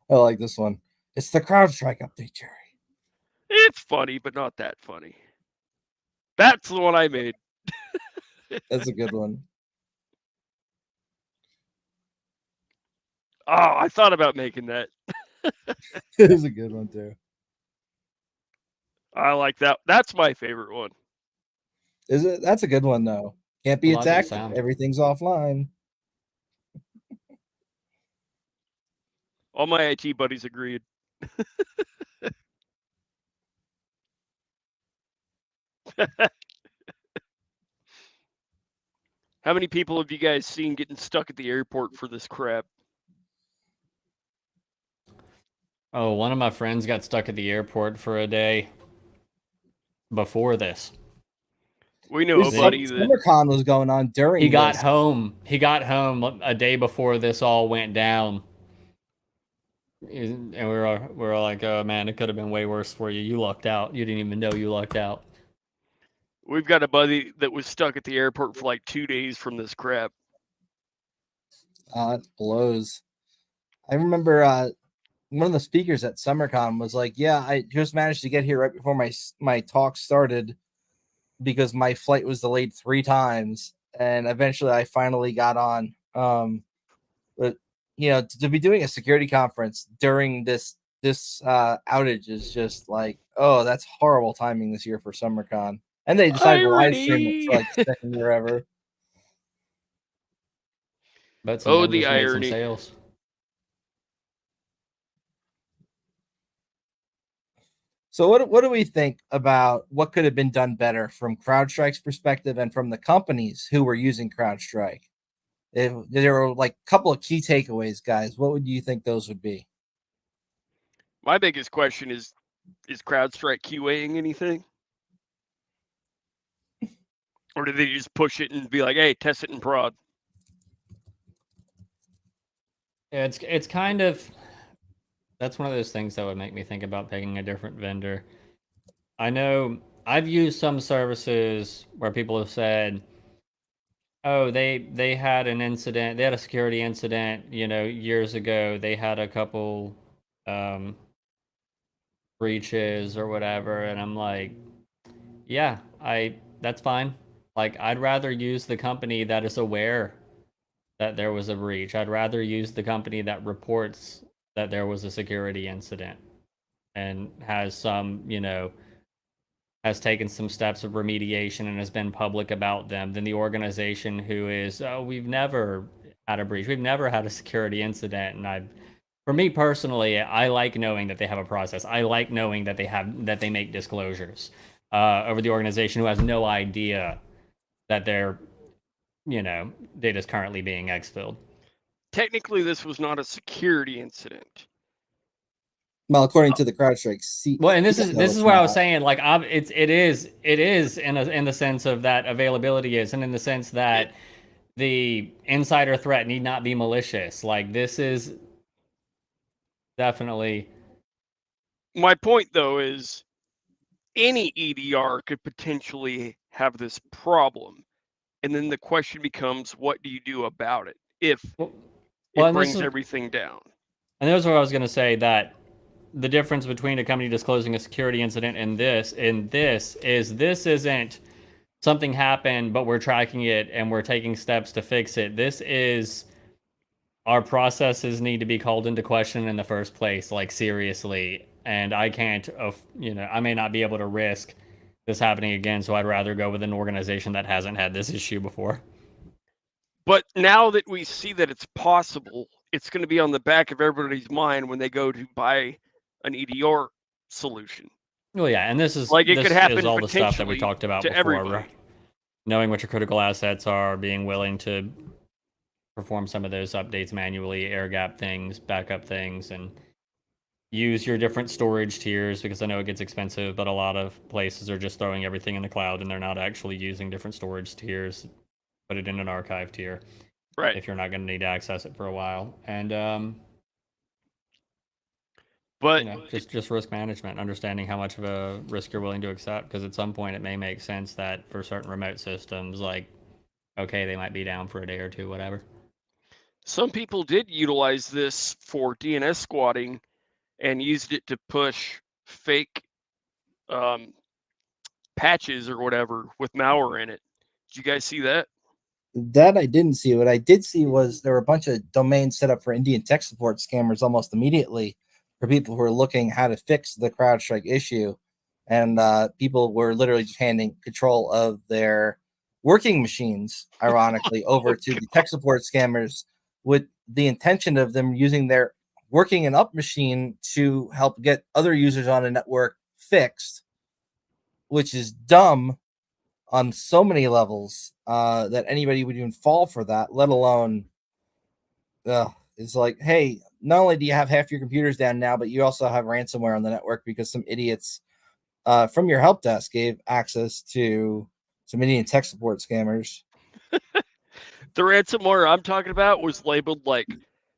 I like this one. It's the CrowdStrike update, Jerry. It's funny, but not that funny. That's the one I made. That's a good one. Oh, I thought about making that. It is a good one too. I like that. That's my favorite one. Is it? That's a good one though. Can't be attacked. Everything's offline. All my IT buddies agreed. How many people have you guys seen getting stuck at the airport for this crap? Oh, one of my friends got stuck at the airport for a day before this. We know a buddy that SummerCon was going on during. He got home. He got home a day before this all went down, and we were like, "Oh man, it could have been way worse for you. You lucked out. You didn't even know you lucked out." We've got a buddy that was stuck at the airport for like 2 days from this crap. It blows. I remember one of the speakers at SummerCon was like, "Yeah, I just managed to get here right before my talk started because my flight was delayed 3 times, and eventually I finally got on." But you know, to be doing a security conference during this outage is just like, oh, that's horrible timing this year for SummerCon. And they decided to live stream it for like the second year ever. But some the irony. Made some sales. So what do we think about what could have been done better from CrowdStrike's perspective and from the companies who were using CrowdStrike? If there were like a couple of key takeaways, guys, what would you think those would be? My biggest question is CrowdStrike QAing anything? Or do they just push it and be like, hey, test it in prod? Yeah, it's kind of, that's one of those things that would make me think about picking a different vendor. I know I've used some services where people have said, oh, they had an incident, they had a security incident, years ago. They had a couple um, breaches or whatever, and I'm like, yeah, that's fine. Like, I'd rather use the company that is aware that there was a breach. I'd rather use the company that reports that there was a security incident and has has taken some steps of remediation and has been public about them than the organization who is, oh, we've never had a breach. We've never had a security incident. And for me personally, I like knowing that they have a process. I like knowing that they make disclosures over the organization who has no idea that their data is currently being exfilled. Technically, this was not a security incident. Well, according to the CrowdStrike, well, and this is what I was saying. Like, it is in the sense of that availability is, and in the sense that the insider threat need not be malicious. Like, this is definitely. My point, though, is any EDR could potentially have this problem, and then the question becomes, what do you do about it if it brings everything down? And that's what I was going to say, that the difference between a company disclosing a security incident and this isn't something happened, but we're tracking it and we're taking steps to fix it. This is, our processes need to be called into question in the first place, like, seriously. And I can't, I may not be able to risk this happening again, so I'd rather go with an organization that hasn't had this issue before. But now that we see that it's possible, it's going to be on the back of everybody's mind when they go to buy an EDR solution. Well, yeah, and this is like, it could happen all the stuff that we talked about before. Everybody. Knowing what your critical assets are, being willing to perform some of those updates manually, air gap things, backup things, and use your different storage tiers, because I know it gets expensive, but a lot of places are just throwing everything in the cloud and they're not actually using different storage tiers. Put it in an archive tier, right? If you're not going to need to access it for a while. And but just risk management, understanding how much of a risk you're willing to accept, because at some point it may make sense that for certain remote systems, like, okay, they might be down for a day or two, whatever. Some people did utilize this for DNS squatting and used it to push fake patches or whatever with malware in it. Did you guys see that? That I didn't see. What I did see was there were a bunch of domains set up for Indian tech support scammers almost immediately for people who were looking how to fix the CrowdStrike issue. And people were literally just handing control of their working machines, ironically, over to the tech support scammers, with the intention of them using their working and up machine to help get other users on a network fixed, which is dumb on so many levels that anybody would even fall for that, let alone it's like, hey, not only do you have half your computers down now, but you also have ransomware on the network because some idiots from your help desk gave access to some Indian tech support scammers. The ransomware I'm talking about was labeled like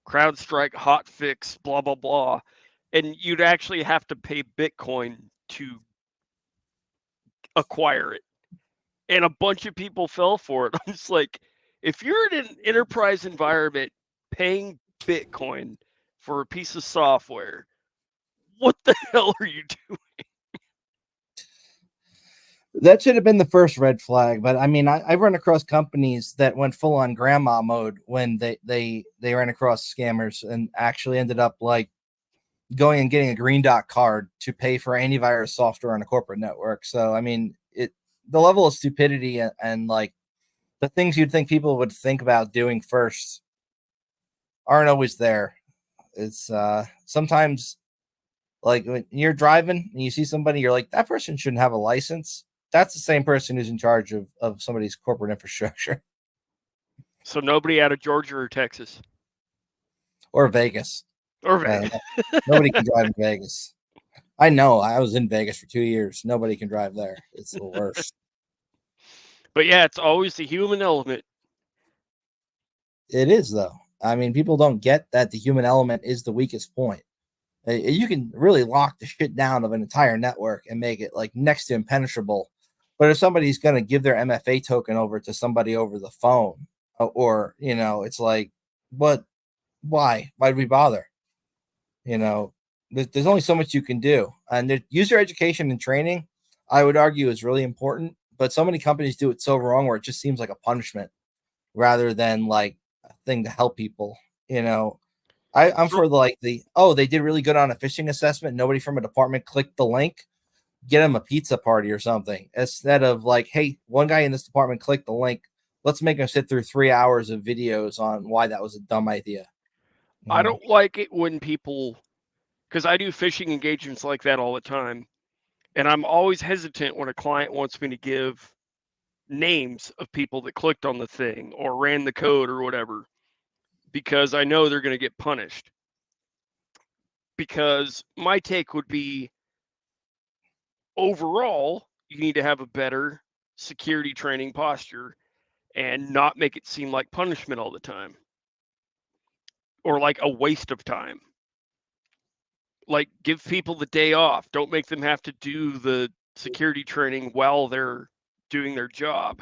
CrowdStrike hotfix, blah, blah, blah. And you'd actually have to pay Bitcoin to acquire it. And a bunch of people fell for it. I'm just like, if you're in an enterprise environment paying Bitcoin for a piece of software, what the hell are you doing? That should have been the first red flag. But I mean, I run across companies that went full on grandma mode when they ran across scammers and actually ended up like going and getting a green dot card to pay for antivirus software on a corporate network. So, I mean, the level of stupidity and like the things you'd think people would think about doing first aren't always there. It's sometimes like when you're driving and you see somebody, you're like, that person shouldn't have a license. That's the same person who's in charge of somebody's corporate infrastructure. So nobody out of Georgia or Texas or Vegas. Or Nobody can drive in Vegas. I know. I was in Vegas for 2 years. Nobody can drive there. It's the worst. But yeah, it's always the human element. It is, though. I mean, people don't get that the human element is the weakest point. You can really lock the shit down of an entire network and make it like next to impenetrable. But if somebody's going to give their MFA token over to somebody over the phone, or, it's like, what? Why? Why'd we bother? There's only so much you can do. And user education and training, I would argue, is really important. But so many companies do it so wrong where it just seems like a punishment rather than like a thing to help people. I'm for they did really good on a phishing assessment. Nobody from a department clicked the link. Get them a pizza party or something, instead of like, hey, one guy in this department clicked the link. Let's make him sit through 3 hours of videos on why that was a dumb idea. I don't like it when people, because I do phishing engagements like that all the time, and I'm always hesitant when a client wants me to give names of people that clicked on the thing or ran the code or whatever, because I know they're going to get punished. Because my take would be, overall, you need to have a better security training posture and not make it seem like punishment all the time or like a waste of time. Like, give people the day off. Don't make them have to do the security training while they're doing their job.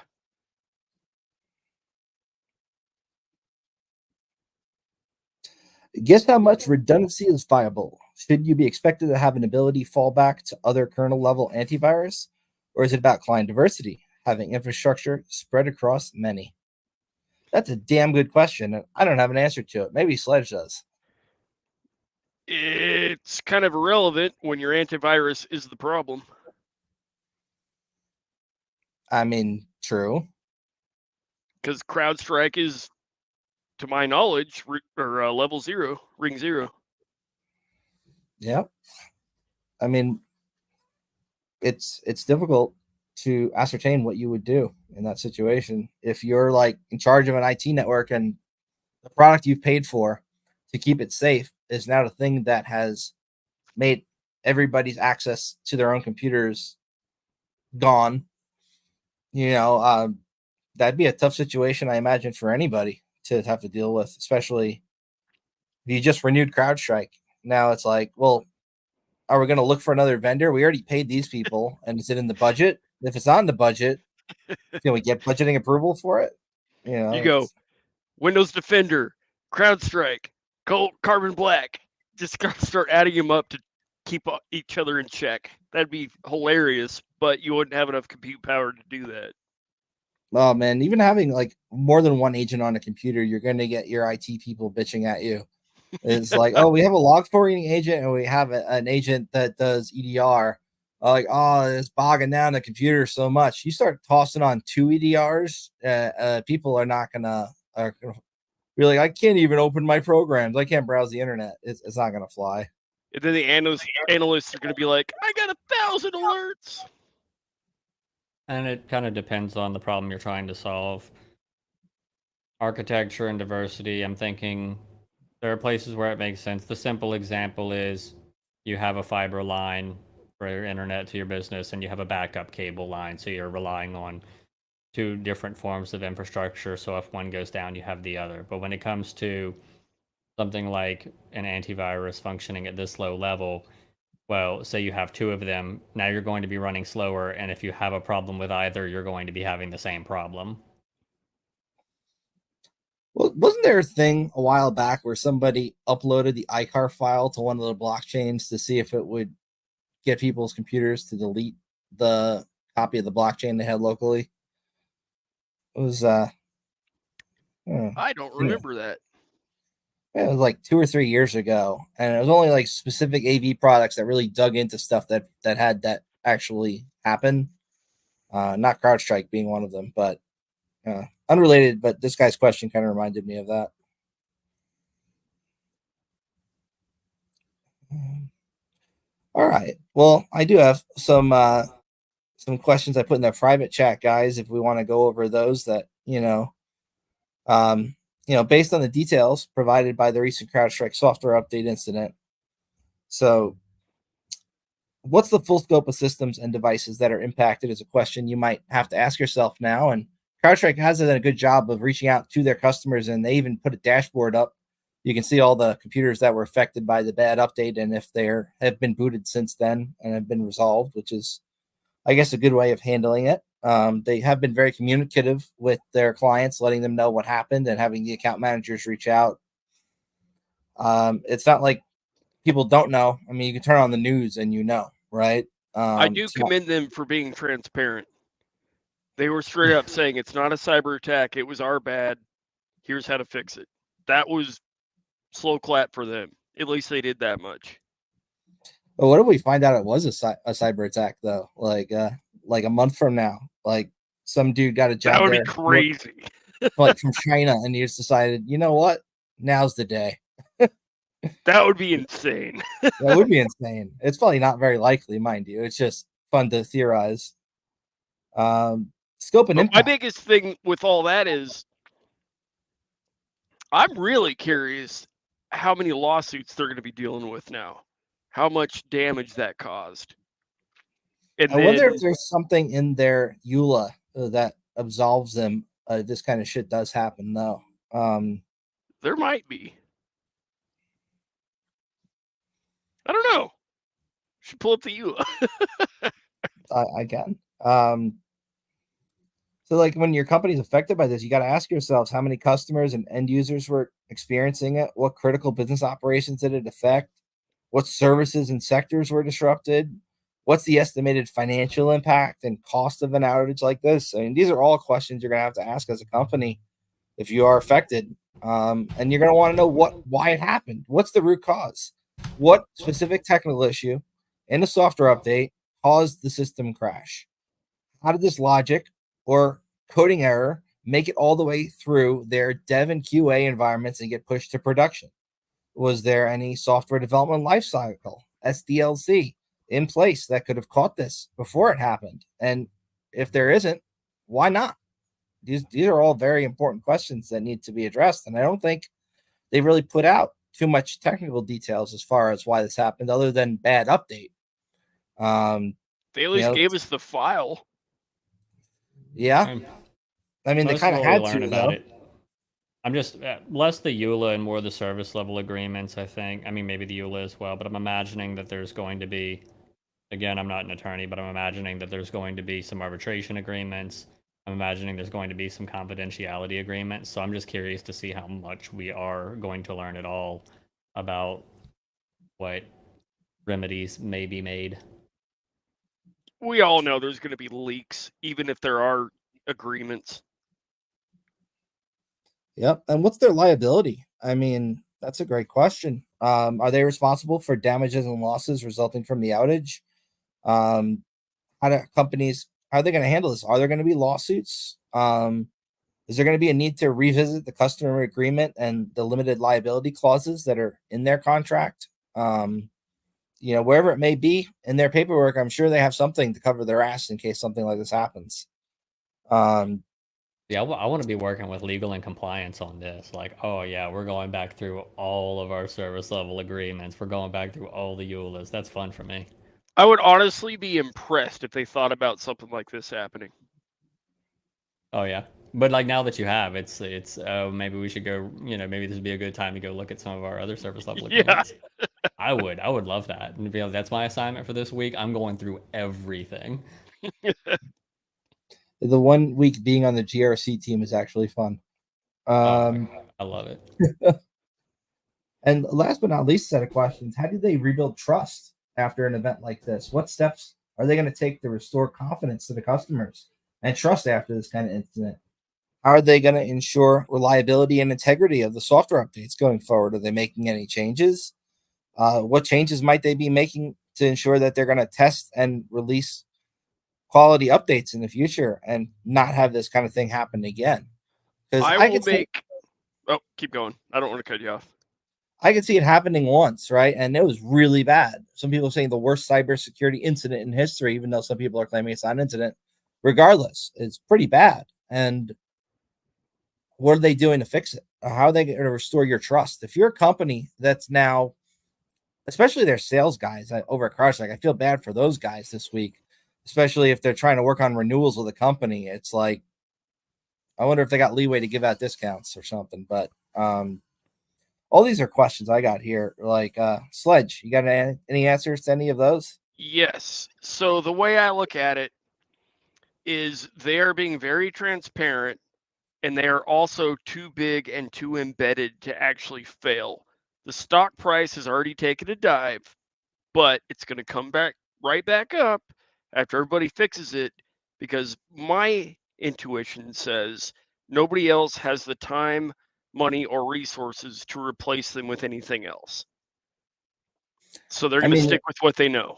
Guess how much redundancy is viable? Should you be expected to have an ability fallback to other kernel level antivirus? Or is it about client diversity, having infrastructure spread across many? That's a damn good question, and I don't have an answer to it. Maybe Sledge does. It's kind of irrelevant when your antivirus is the problem. I mean, true. Because Crowdstrike is, to my knowledge, level 0, ring 0. Yep. I mean, it's difficult to ascertain what you would do in that situation. If you're like in charge of an IT network and the product you've paid for to keep it safe is now the thing that has made everybody's access to their own computers gone, that'd be a tough situation, I imagine, for anybody to have to deal with, especially if you just renewed CrowdStrike. Now it's like, well, are we going to look for another vendor? We already paid these people, and is it in the budget? If it's not in the budget, can we get budgeting approval for it? You go, Windows Defender, CrowdStrike, Carbon Black. Just start adding them up to keep each other in check. That'd be hilarious, but you wouldn't have enough compute power to do that. Oh, man, even having like more than one agent on a computer, you're going to get your IT people bitching at you. It's like, oh, we have a log forwarding agent and we have an agent that does EDR. Like, oh, it's bogging down the computer so much. You start tossing on 2 EDRs, people are not gonna be like, I can't even open my programs. I can't browse the internet. It's not gonna fly. And then the analysts are gonna be like, I got 1,000 alerts. And it kind of depends on the problem you're trying to solve. Architecture and diversity, I'm thinking there are places where it makes sense. The simple example is you have a fiber line for your internet to your business and you have a backup cable line. So you're relying on 2 different forms of infrastructure. So if one goes down, you have the other. But when it comes to something like an antivirus functioning at this low level, well, say you have 2 of them, now you're going to be running slower. And if you have a problem with either, you're going to be having the same problem. Well, wasn't there a thing a while back where somebody uploaded the ICAR file to one of the blockchains to see if it would get people's computers to delete the copy of the blockchain they had locally? It was I don't remember that. It was like 2 or 3 years ago, and it was only like specific AV products that really dug into stuff that had that actually happen. Not CrowdStrike being one of them, but unrelated. But this guy's question kind of reminded me of that. All right. Well, I do have some questions I put in the private chat, guys. If we want to go over those, that based on the details provided by the recent CrowdStrike software update incident. So, what's the full scope of systems and devices that are impacted is a question you might have to ask yourself now. And CrowdStrike has done a good job of reaching out to their customers, and they even put a dashboard up. You can see all the computers that were affected by the bad update and if they have been booted since then and have been resolved, which is, I guess, a good way of handling it. They have been very communicative with their clients, letting them know what happened and having the account managers reach out. It's not like people don't know. I mean, you can turn on the news and right? I do commend them for being transparent. They were straight up saying it's not a cyber attack. It was our bad. Here's how to fix it. That was slow clap for them. At least they did that much. But what if we find out it was a cyber attack though? Like a month from now, like some dude got a job. That would be crazy. Like from China, and he just decided, you know what? Now's the day. That would be insane. That would be insane. It's probably not very likely, mind you. It's just fun to theorize. Scope and impact. My biggest thing with all that is I'm really curious how many lawsuits they're going to be dealing with now. How much damage that caused. And I wonder if there's something in their EULA that absolves them. This kind of shit does happen, though. There might be. I don't know. Should pull up the EULA. I can. So, like, when your company's affected by this, you got to ask yourselves how many customers and end users were experiencing it. What critical business operations did it affect? What services and sectors were disrupted? What's the estimated financial impact and cost of an outage like this? I mean, these are all questions you're going to have to ask as a company if you are affected. And you're going to want to know why it happened. What's the root cause? What specific technical issue in the software update caused the system crash? How did this logic or coding error make it all the way through their dev and QA environments and get pushed to production? Was there any software development lifecycle, SDLC, in place that could have caught this before it happened? And if there isn't, why not? These are all very important questions that need to be addressed. And I don't think they really put out too much technical details as far as why this happened, other than bad update. They at least gave us the file. Yeah. I mean, they kind of had to about it. I'm just less the EULA and more the service level agreements, I think. I mean, maybe the EULA as well, but I'm imagining that there's going to be, again, I'm not an attorney, but I'm imagining that there's going to be some arbitration agreements. I'm imagining there's going to be some confidentiality agreements. So I'm just curious to see how much we are going to learn at all about what remedies may be made. We all know there's going to be leaks, even if there are agreements. Yep. And what's their liability? I mean, that's a great question. Are they responsible for damages and losses resulting from the outage? How do companies, how are they going to handle this? Are there going to be lawsuits? Is there going to be a need to revisit the customer agreement and the limited liability clauses that are in their contract? Wherever it may be in their paperwork, I'm sure they have something to cover their ass in case something like this happens. Yeah, I want to be working with legal and compliance on this. Like, oh yeah, we're going back through all of our service level agreements. We're going back through all the EULAs. That's fun for me. I would honestly be impressed if they thought about something like this happening. Oh yeah, but like now that you have, it's maybe we should go. Maybe this would be a good time to go look at some of our other service level agreements. Yeah. I would love that. And that's my assignment for this week. I'm going through everything. The 1 week being on the GRC team is actually fun. I love it. And last but not least, set of questions. How do they rebuild trust after an event like this? What steps are they going to take to restore confidence to the customers and trust after this kind of incident? How are they going to ensure reliability and integrity of the software updates going forward? Are they making any changes? What changes might they be making to ensure that they're going to test and release quality updates in the future and not have this kind of thing happen again? Because keep going. I don't want to cut you off. I could see it happening once, right? And it was really bad. Some people are saying the worst cybersecurity incident in history, even though some people are claiming it's not an incident. Regardless, it's pretty bad. And what are they doing to fix it? how are they going to restore your trust? If you're a company that's now, especially their sales guys over at Crowdstrike, I feel bad for those guys this week, especially if they're trying to work on renewals with the company. It's like, I wonder if they got leeway to give out discounts or something. But all these are questions I got here. Like, Sledge, you got any answers to any of those? Yes. So the way I look at it is they are being very transparent, and they are also too big and too embedded to actually fail. The stock price has already taken a dive, but it's going to come back right back up after everybody fixes it, because my intuition says nobody else has the time, money, or resources to replace them with anything else. So they're going to stick with what they know.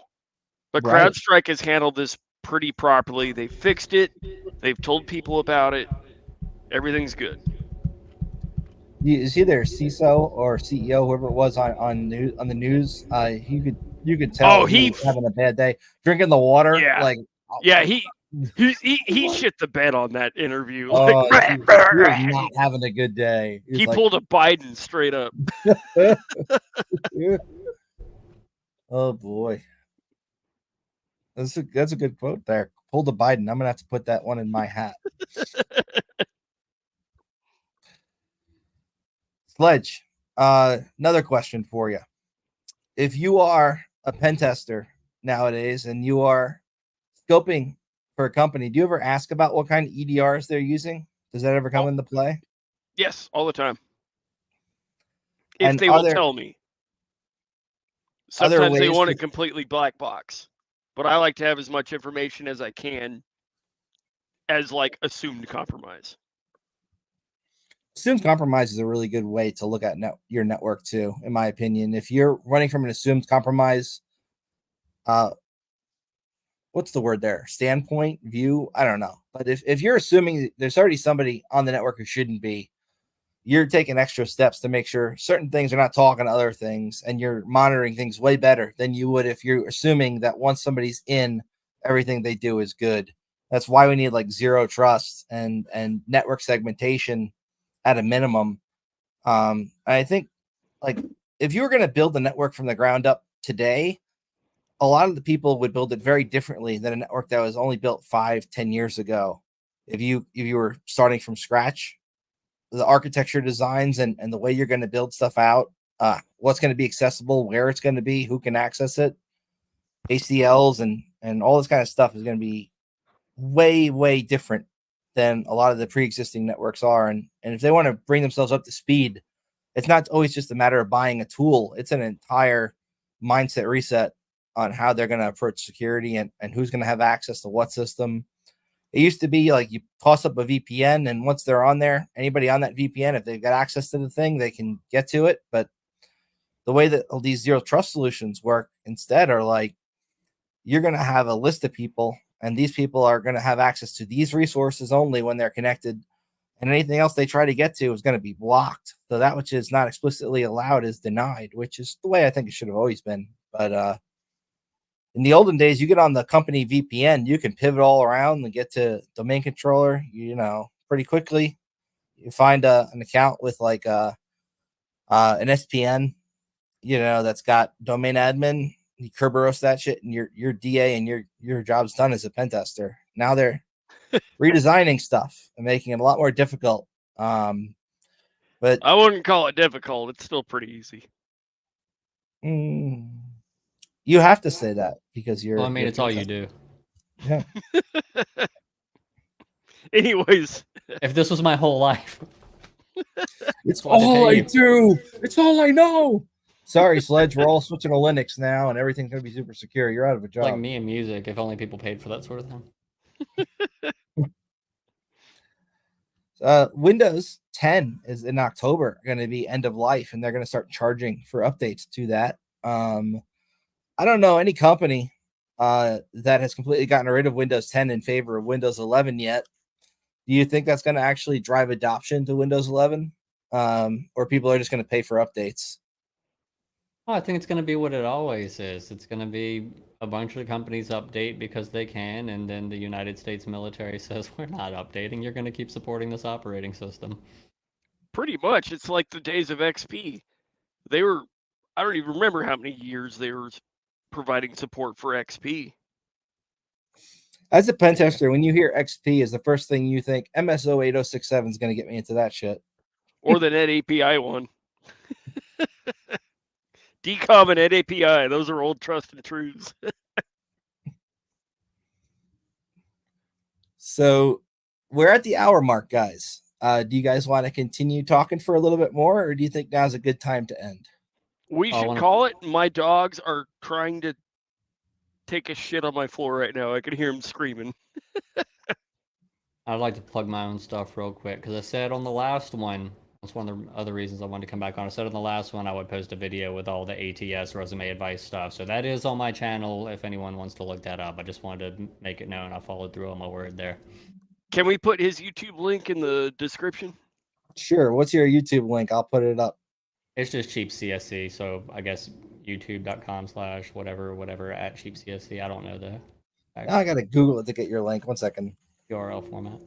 But Right. CrowdStrike has handled this pretty properly. They fixed it. They've told people about it. Everything's good. Is either CISO or CEO, whoever it was on the news. You could tell he was having a bad day, drinking the water. Yeah, like yeah, he shit the bed on that interview. Oh, he was not having a good day. He pulled a Biden straight up. Oh boy, that's a good quote there. Pulled a Biden. I'm gonna have to put that one in my hat. Sledge, another question for you. If you are a pen tester nowadays and you are scoping for a company, do you ever ask about what kind of EDRs they're using? Does that ever come into play? Yes, all the time. If they will tell me. Sometimes they want it completely black box, but I like to have as much information as I can as like assumed compromise. Assumed compromise is a really good way to look at your network too, in my opinion. If you're running from an assumed compromise, what's the word there? Standpoint, view? I don't know. But if you're assuming there's already somebody on the network who shouldn't be, you're taking extra steps to make sure certain things are not talking to other things, and you're monitoring things way better than you would if you're assuming that once somebody's in, everything they do is good. That's why we need like zero trust and network segmentation at a minimum. I think like if you were going to build the network from the ground up today, a lot of the people would build it very differently than a network that was only built 5-10 years ago. If you were starting from scratch, the architecture designs and the way you're going to build stuff out, what's going to be accessible, where it's going to be, who can access it, ACLs and all this kind of stuff is going to be way different than a lot of the pre-existing networks are. And if they want to bring themselves up to speed, it's not always just a matter of buying a tool. It's an entire mindset reset on how they're going to approach security and who's going to have access to what system. It used to be like you toss up a VPN, and once they're on there, anybody on that VPN, if they've got access to the thing, they can get to it. But the way that all these zero trust solutions work instead are like you're going to have a list of people, and these people are going to have access to these resources only when they're connected, and anything else they try to get to is going to be blocked. So that which is not explicitly allowed is denied, which is the way I think it should have always been. But in the olden days, you get on the company VPN, you can pivot all around and get to domain controller, pretty quickly. You find an account with like an SPN, that's got domain admin. You Kerberos that shit, and your DA and your job's done as a pen tester. Now they're redesigning stuff and making it a lot more difficult. But I wouldn't call it difficult. It's still pretty easy. You have to say that because you're. Well, I mean, it's all you do. Yeah. Anyways, if this was my whole life, it's all I do. It's all I know. Sorry, Sledge. We're all switching to Linux now, and everything's gonna be super secure. You're out of a job. Like me and music. If only people paid for that sort of thing. Windows 10 is in October going to be end of life, and they're going to start charging for updates to that. I don't know any company that has completely gotten rid of Windows 10 in favor of Windows 11 yet. Do you think that's going to actually drive adoption to Windows 11, or people are just going to pay for updates? Oh, I think it's going to be what it always is. It's going to be a bunch of companies update because they can, and then the United States military says, we're not updating. You're going to keep supporting this operating system. Pretty much. It's like the days of XP. They were, I don't even remember how many years they were providing support for XP. As a pen tester, when you hear XP, is the first thing you think MSO 8067 is going to get me into that shit. Or the Net API one. DCOM and Net API, those are old trust and truths. So we're at the hour mark, guys. Do you guys want to continue talking for a little bit more, or do you think now's a good time to end? We should call it. My dogs are trying to take a shit on my floor right now. I can hear them screaming. I'd like to plug my own stuff real quick, because I said on the last one, that's one of the other reasons I wanted to come back on. I said on the last one I would post a video with all the ATS resume advice stuff. So that is on my channel if anyone wants to look that up. I just wanted to make it known I followed through on my word there. Can we put his YouTube link in the description? Sure. What's your YouTube link? I'll put it up. It's just cheap CSC. So I guess youtube.com/whatever at cheap CSC. I don't know the Now I got to Google it to get your link. 1 second. URL format.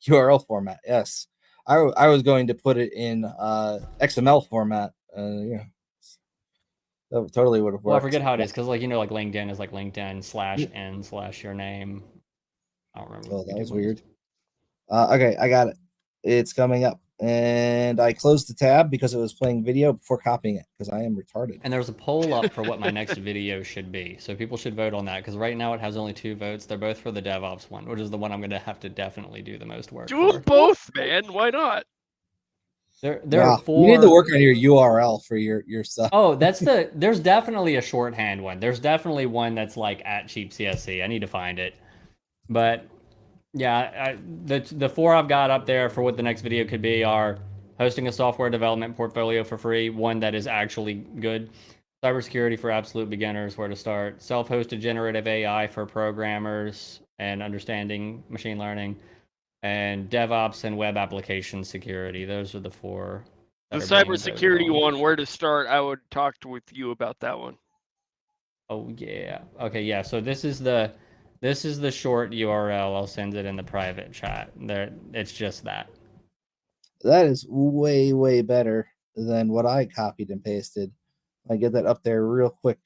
URL format. Yes. I was going to put it in XML format. Yeah. That totally would have worked. Well, I forget how it is, because like LinkedIn is like LinkedIn/n/your name. I don't remember. Oh, that was weird. Okay, I got it. It's coming up. And I closed the tab because it was playing video before copying it, because I am retarded. And there's a poll up for what my next video should be. So people should vote on that, because right now it has only 2 votes. They're both for the DevOps one, which is the one I'm going to have to definitely do the most work Do for. them both, man. Why not? There are 4. You need to work on your URL for your stuff. Oh, there's definitely a shorthand one. There's definitely one that's like at cheap CSC. I need to find it. But yeah, the 4 I've got up there for what the next video could be are hosting a software development portfolio for free, one that is actually good, cybersecurity for absolute beginners, where to start, self-hosted generative AI for programmers and understanding machine learning, and DevOps and web application security. Those are the 4. The cybersecurity one, where to start, I would talk with you about that one. Oh, yeah. Okay, yeah. So this is the short URL. I'll send it in the private chat. There, it's just that. That is way, way better than what I copied and pasted. I get that up there real quick.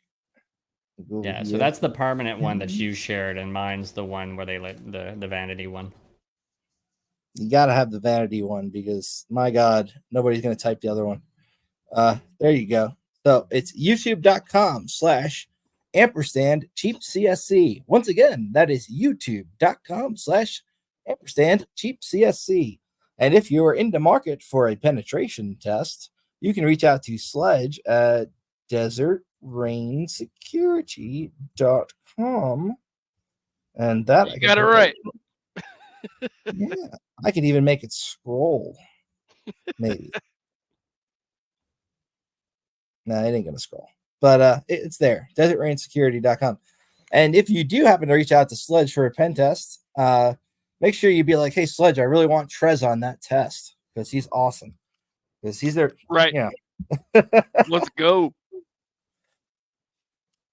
Yeah, so that's the permanent one that you shared, and mine's the one where they let the vanity one. You got to have the vanity one, because, my God, nobody's going to type the other one. There you go. So it's youtube.com/cheapcsc. Once again, that is youtube.com/cheapcsc. And if you are in the market for a penetration test, you can reach out to Sledge at desertrainsecurity.com. And that you got it right. Yeah, I could even make it scroll. Maybe. No, it ain't gonna scroll. But it's there. desertrainsecurity.com. And if you do happen to reach out to Sledge for a pen test, make sure you be like, hey, Sledge, I really want Trez on that test, because he's awesome. Because he's there. Right. Yeah. Let's go.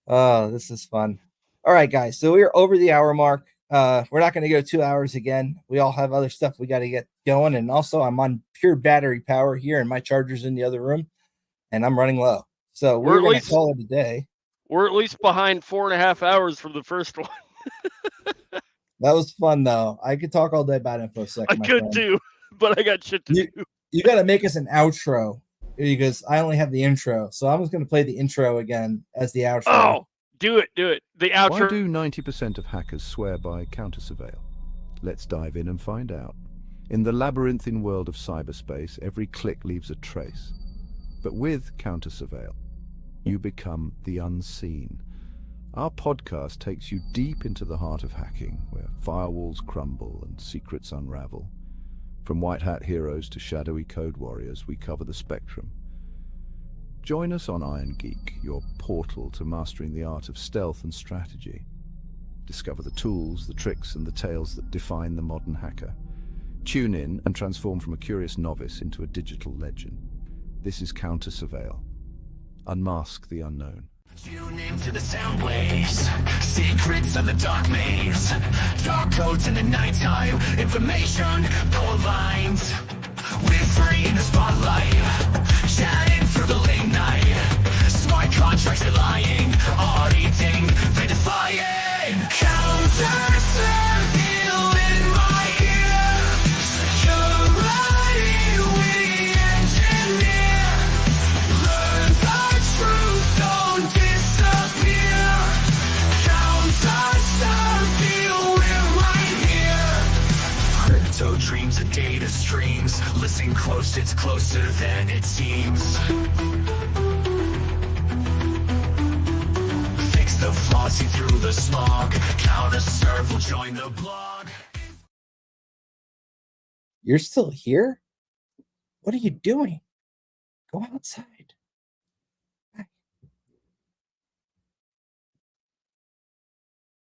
Oh, this is fun. All right, guys. So we're over the hour mark. We're not going to go 2 hours again. We all have other stuff we got to get going. And also, I'm on pure battery power here, and my charger's in the other room, and I'm running low. So we're going to call it a day. We're at least behind 4.5 hours from the first one. That was fun, though. I could talk all day about InfoSec. I could too, but I got shit to do. You got to make us an outro, because I only have the intro. So I'm just going to play the intro again as the outro. Oh, do it. The outro. Why do 90% of hackers swear by Countersurveil? Let's dive in and find out. In the labyrinthine world of cyberspace, every click leaves a trace. But with Countersurveil, you become the unseen. Our podcast takes you deep into the heart of hacking, where firewalls crumble and secrets unravel. From white hat heroes to shadowy code warriors, we cover the spectrum. Join us on Iron Geek, your portal to mastering the art of stealth and strategy. Discover the tools, the tricks, and the tales that define the modern hacker. Tune in and transform from a curious novice into a digital legend. This is Countersurveil. Unmask the unknown. Tune into the sound waves, secrets of the dark maze, dark codes in the nighttime, information, no lines. We're free in the spotlight, chatting through the late night. Smart contracts are lying, auditing, verifying. Countersurveil in my ear. Security we engineer. Learn the truth, don't disappear. Countersurveil, we're right here. Crypto dreams and data streams. Listen close, it's closer than it seems. Fix the flaws, see through the smog. Countersurveil, join the blog. You're still here? What are you doing? Go outside.